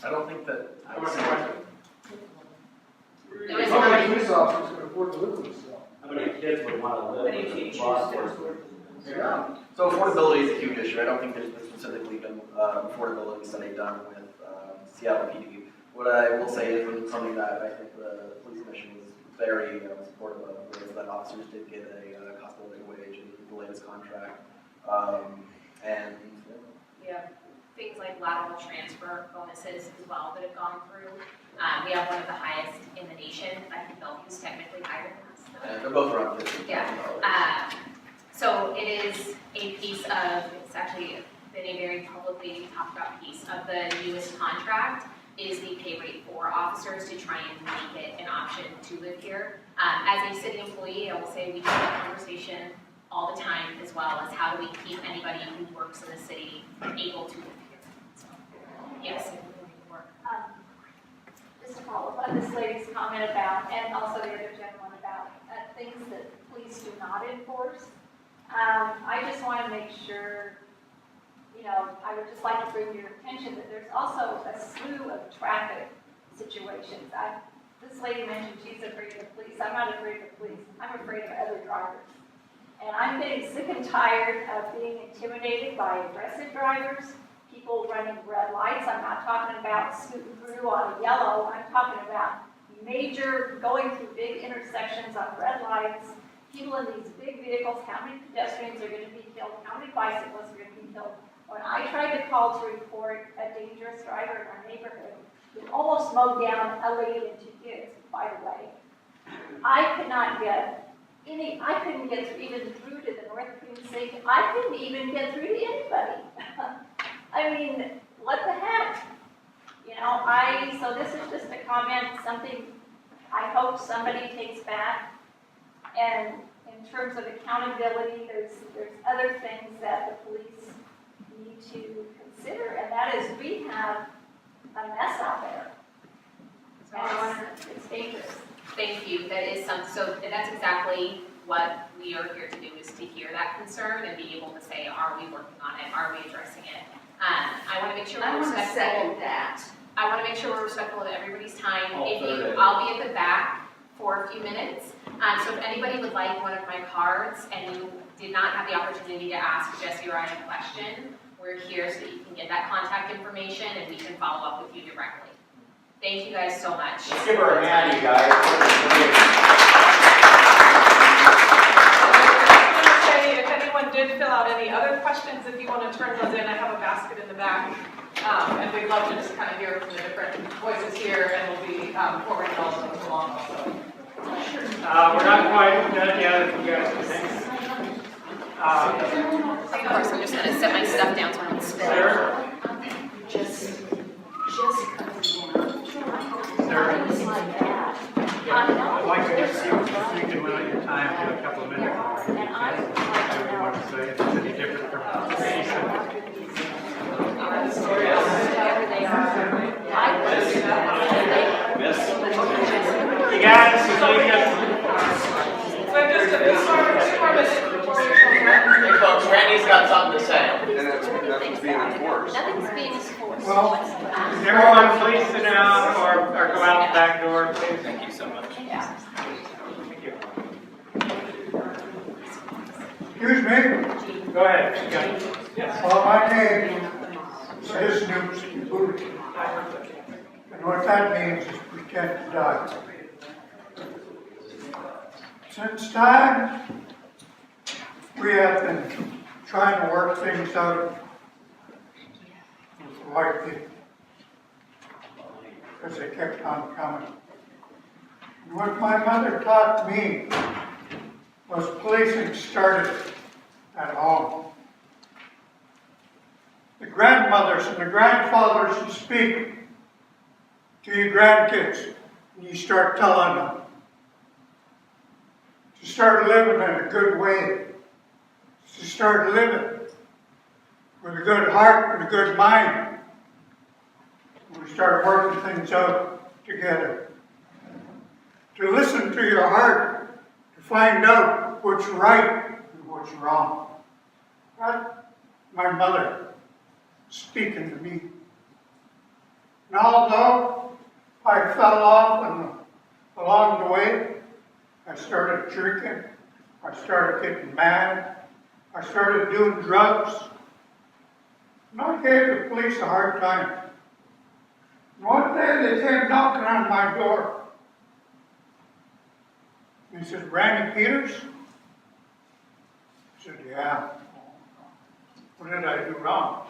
I don't think that. I would say. How many police officers can afford to live with this? How many kids would want to live with a law enforcement? Yeah. So affordability is a huge issue. I don't think there's been specifically been affordability study done with Seattle PD. What I will say is something that I think the police commission was very supportive of was that officers did get a cost of living wage in the latest contract. And Yeah, things like lateral transfer bonuses as well that have gone through. We have one of the highest in the nation. I think Bellevue's technically higher than us. they're both around $50,000. Yeah. So it is a piece of, it's actually been a very publicly talked about piece of the newest contract is the pay rate for officers to try and make it an option to live here. As a city employee, I will say we have that conversation all the time as well as how do we keep anybody who works in the city able to live here. So, yes. Just to follow up on this lady's comment about, and also the other gentleman about things that police do not enforce. I just want to make sure, I would just like to bring to your attention that there's also a slew of traffic situations. This lady mentioned she's afraid of the police. I'm not afraid of the police. I'm afraid of other drivers. And I'm getting sick and tired of being intimidated by aggressive drivers, people running red lights. I'm not talking about scooting through on a yellow. I'm talking about major, going through big intersections on red lights, people in these big vehicles, how many pedestrians are going to be killed, how many bicyclists are going to be killed. When I tried to call to report a dangerous driver in our neighborhood who almost mowed down a lady and 2 kids, by the way, I could not get I couldn't get even through to the North Precinct. I couldn't even get through to anybody. I mean, what the heck? You know, so this is just a comment, something I hope somebody takes back. And in terms of accountability, there's other things that the police need to consider, and that is we have a mess out there. And it's dangerous. Thank you. That is so that's exactly what we are here to do, is to hear that concern and be able to say, are we working on it? Are we addressing it? I want to make sure we're respectful. I want to make sure we're respectful of everybody's time. I'll be at the back for a few minutes. So if anybody would like one of my cards and you did not have the opportunity to ask Jesse or I a question, we're here so that you can get that contact information and we can follow up with you directly. Thank you guys so much. Let's give her a hand, you guys. If anyone did fill out any other questions, if you want to turn those in, I have a basket in the back. And we'd love to just kind of hear from the different voices here, and we'll be forwarding all of those along also. We're not quite done yet, if you guys think. Of course, I'm just going to set my stuff down so I don't spill. Sarah? I'd like to have you can limit your time to a couple of minutes. Whatever you want to say, if it's any different from you guys, So just a few more minutes before we come back. Hey folks, Randy's got something to say. And that's being enforced. Nothing's being enforced. well, everyone please sit down or go out the back door, please. Thank you so much. Thank you. Excuse me? Go ahead. Yes. Well, my name is Snoop's Booty. And what that means is pretend to die. Since time, we have been trying to work things out with the white people, because they kept on coming. And what my mother taught me was policing started at home. The grandmothers and the grandfathers who speak to your grandkids, and you start telling them to start living in a good way, to start living with a good heart and a good mind. We start working things out together. To listen to your heart, to find out what's right and what's wrong. That's my mother speaking to me. And although I fell off along the way, I started drinking, I started getting mad, I started doing drugs, and I gave the police a hard time. And one day they came knocking on my door. And he said, Randy Peters? I said, yeah. What did I do wrong?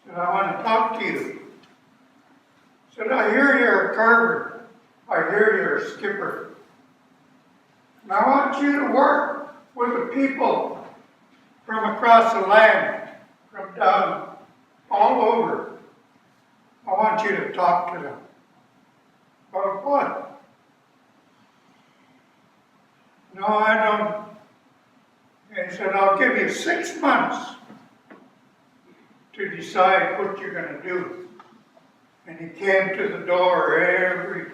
He said, I want to talk to you. He said, I hear you're a carver. I hear you're a skipper. And I want you to work with the people from across the land, from down all over. I want you to talk to them. About what? No, I don't. And he said, I'll give you 6 months to decide what you're going to do. And he came to the door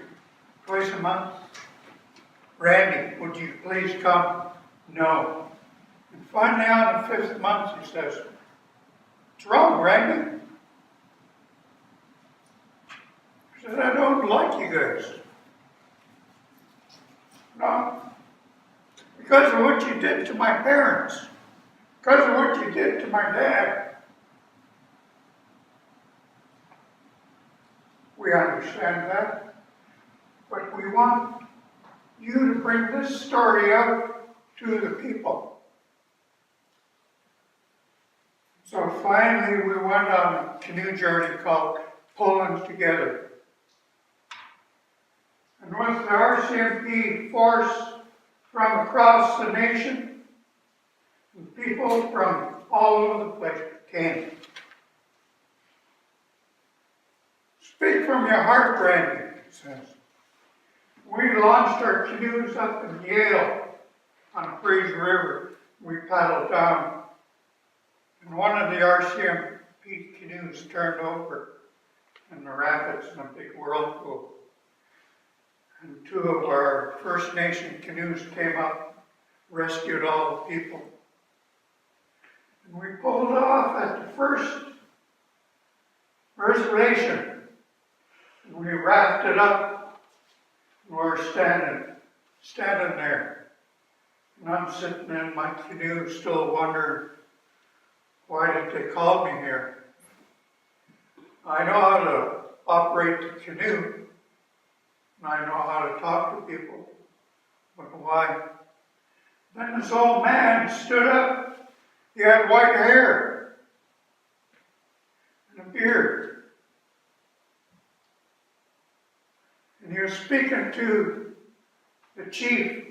twice a month. Randy, would you please come? No. And finally on the 5th month, he says, what's wrong, Randy? I said, I don't like you guys. No. because of what you did to my parents, because of what you did to my dad. We understand that, but we want you to bring this story out to the people. So finally, we went on a canoe journey called Pulling Together. And with the RCMP force from across the nation, and people from all over the place came. Speak from your heart, Randy, he says. We launched our canoes up in Yale on Fraser River. We paddled down, and one of the RCMP canoes turned over in the rapids in a big whirlpool. And two of our First Nation canoes came up, rescued all the people. And we pulled off at the first reservation. And we wrapped it up, and we're standing there. And I'm sitting in my canoe still wondering, why did they call me here? I know how to operate the canoe, and I know how to talk to people, but why? Then this old man stood up. He had white hair and a beard. And he was speaking to the chief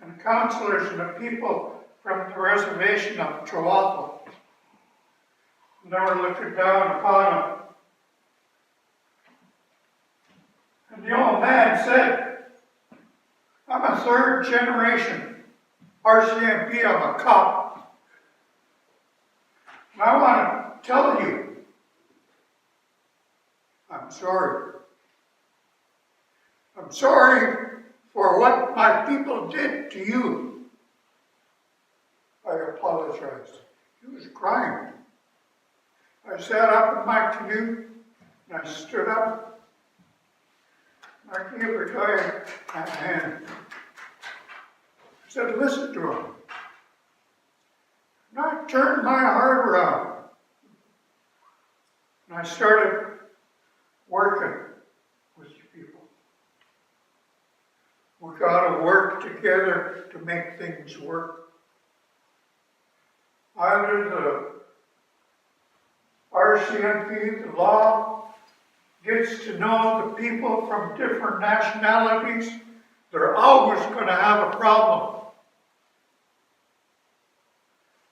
and the counselors and the people from the reservation of Chihuahua. And they were looking down upon him. And the old man said, I'm a third generation RCMP, I'm a cop. And I want to tell you, I'm sorry. I'm sorry for what my people did to you. I apologized. He was crying. I sat up in my canoe, and I stood up. I gave the guy a hand. I said, listen to him. And I turned my heart around. And I started working with you people. We got to work together to make things work. Either the RCMP, the law, gets to know the people from different nationalities, they're always going to have a problem.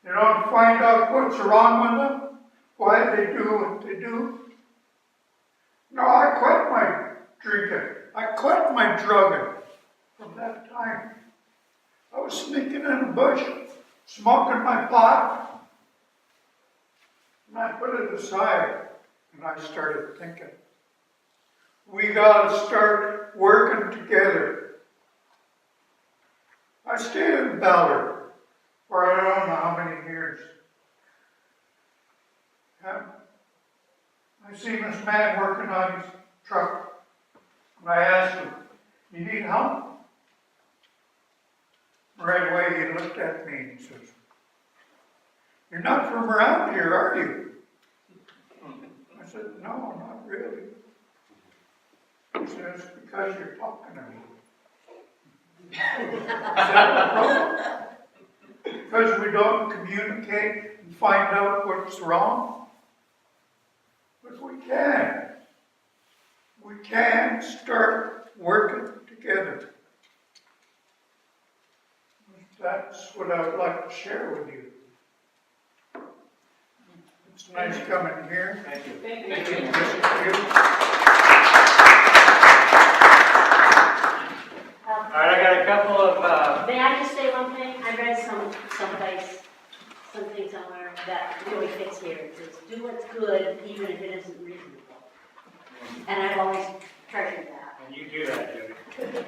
You don't find out what's wrong with them, why they do what they do. No, I quit my drinking. I quit my drugging from that time. I was sneaking in the bush, smoking my pot, and I put it aside, and I started thinking. We got to start working together. I stayed in Ballard for I don't know how many years. I seen this man working on his truck. And I asked him, you need help? Right away he looked at me and he says, you're not from around here, are you? I said, no, not really. He says, because you're talking to me. I said, no. Because we don't communicate and find out what's wrong. But we can. We can start working together. That's what I would like to share with you. It's nice coming here. Thank you. Thank you. Thank you. All right, I got a couple of... May I just say one thing? I read something somewhere that really fits here. It says, do what's good even if it isn't reasonable. And I've always treasured that. And you do that, Jimmy.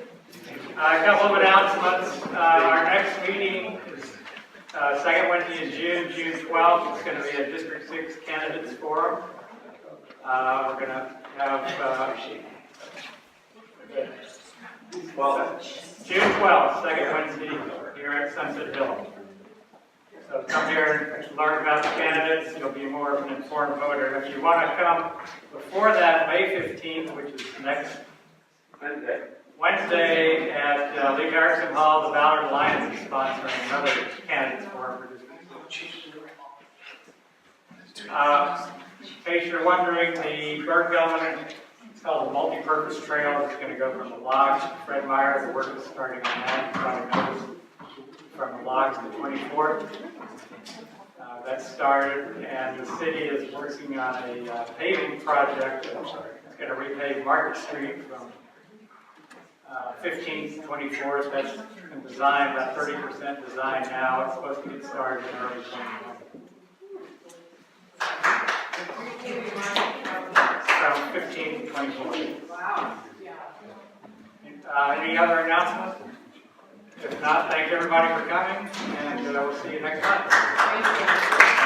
A couple of announcements. Our next meeting is second Wednesday in June 12th. It's going to be a District 6 Candidates Forum. We're going to have... June 12th, second Wednesday here here at Sunset Hill. So come here and learn about the candidates, you'll be more of an informed voter. If you want to come before that, May 15th, which is next Wednesday at Lee Garrison Hall, the Ballard Alliance is sponsoring another candidates forum for this. In case you're wondering, the Berg element, it's called a multi-purpose trail. It's going to go from the logs to Fred Meyer. The work is starting on that. You probably noticed from the logs to 24th. That started, and the city is working on a paving project. It's going to repave Market Street from 15th to 24th. That's been designed, about 30% designed now. It's supposed to get started in early 2020. From 15 to 24. Wow. Any other announcements? If not, thank everybody for coming, and we'll see you next time. Thank you.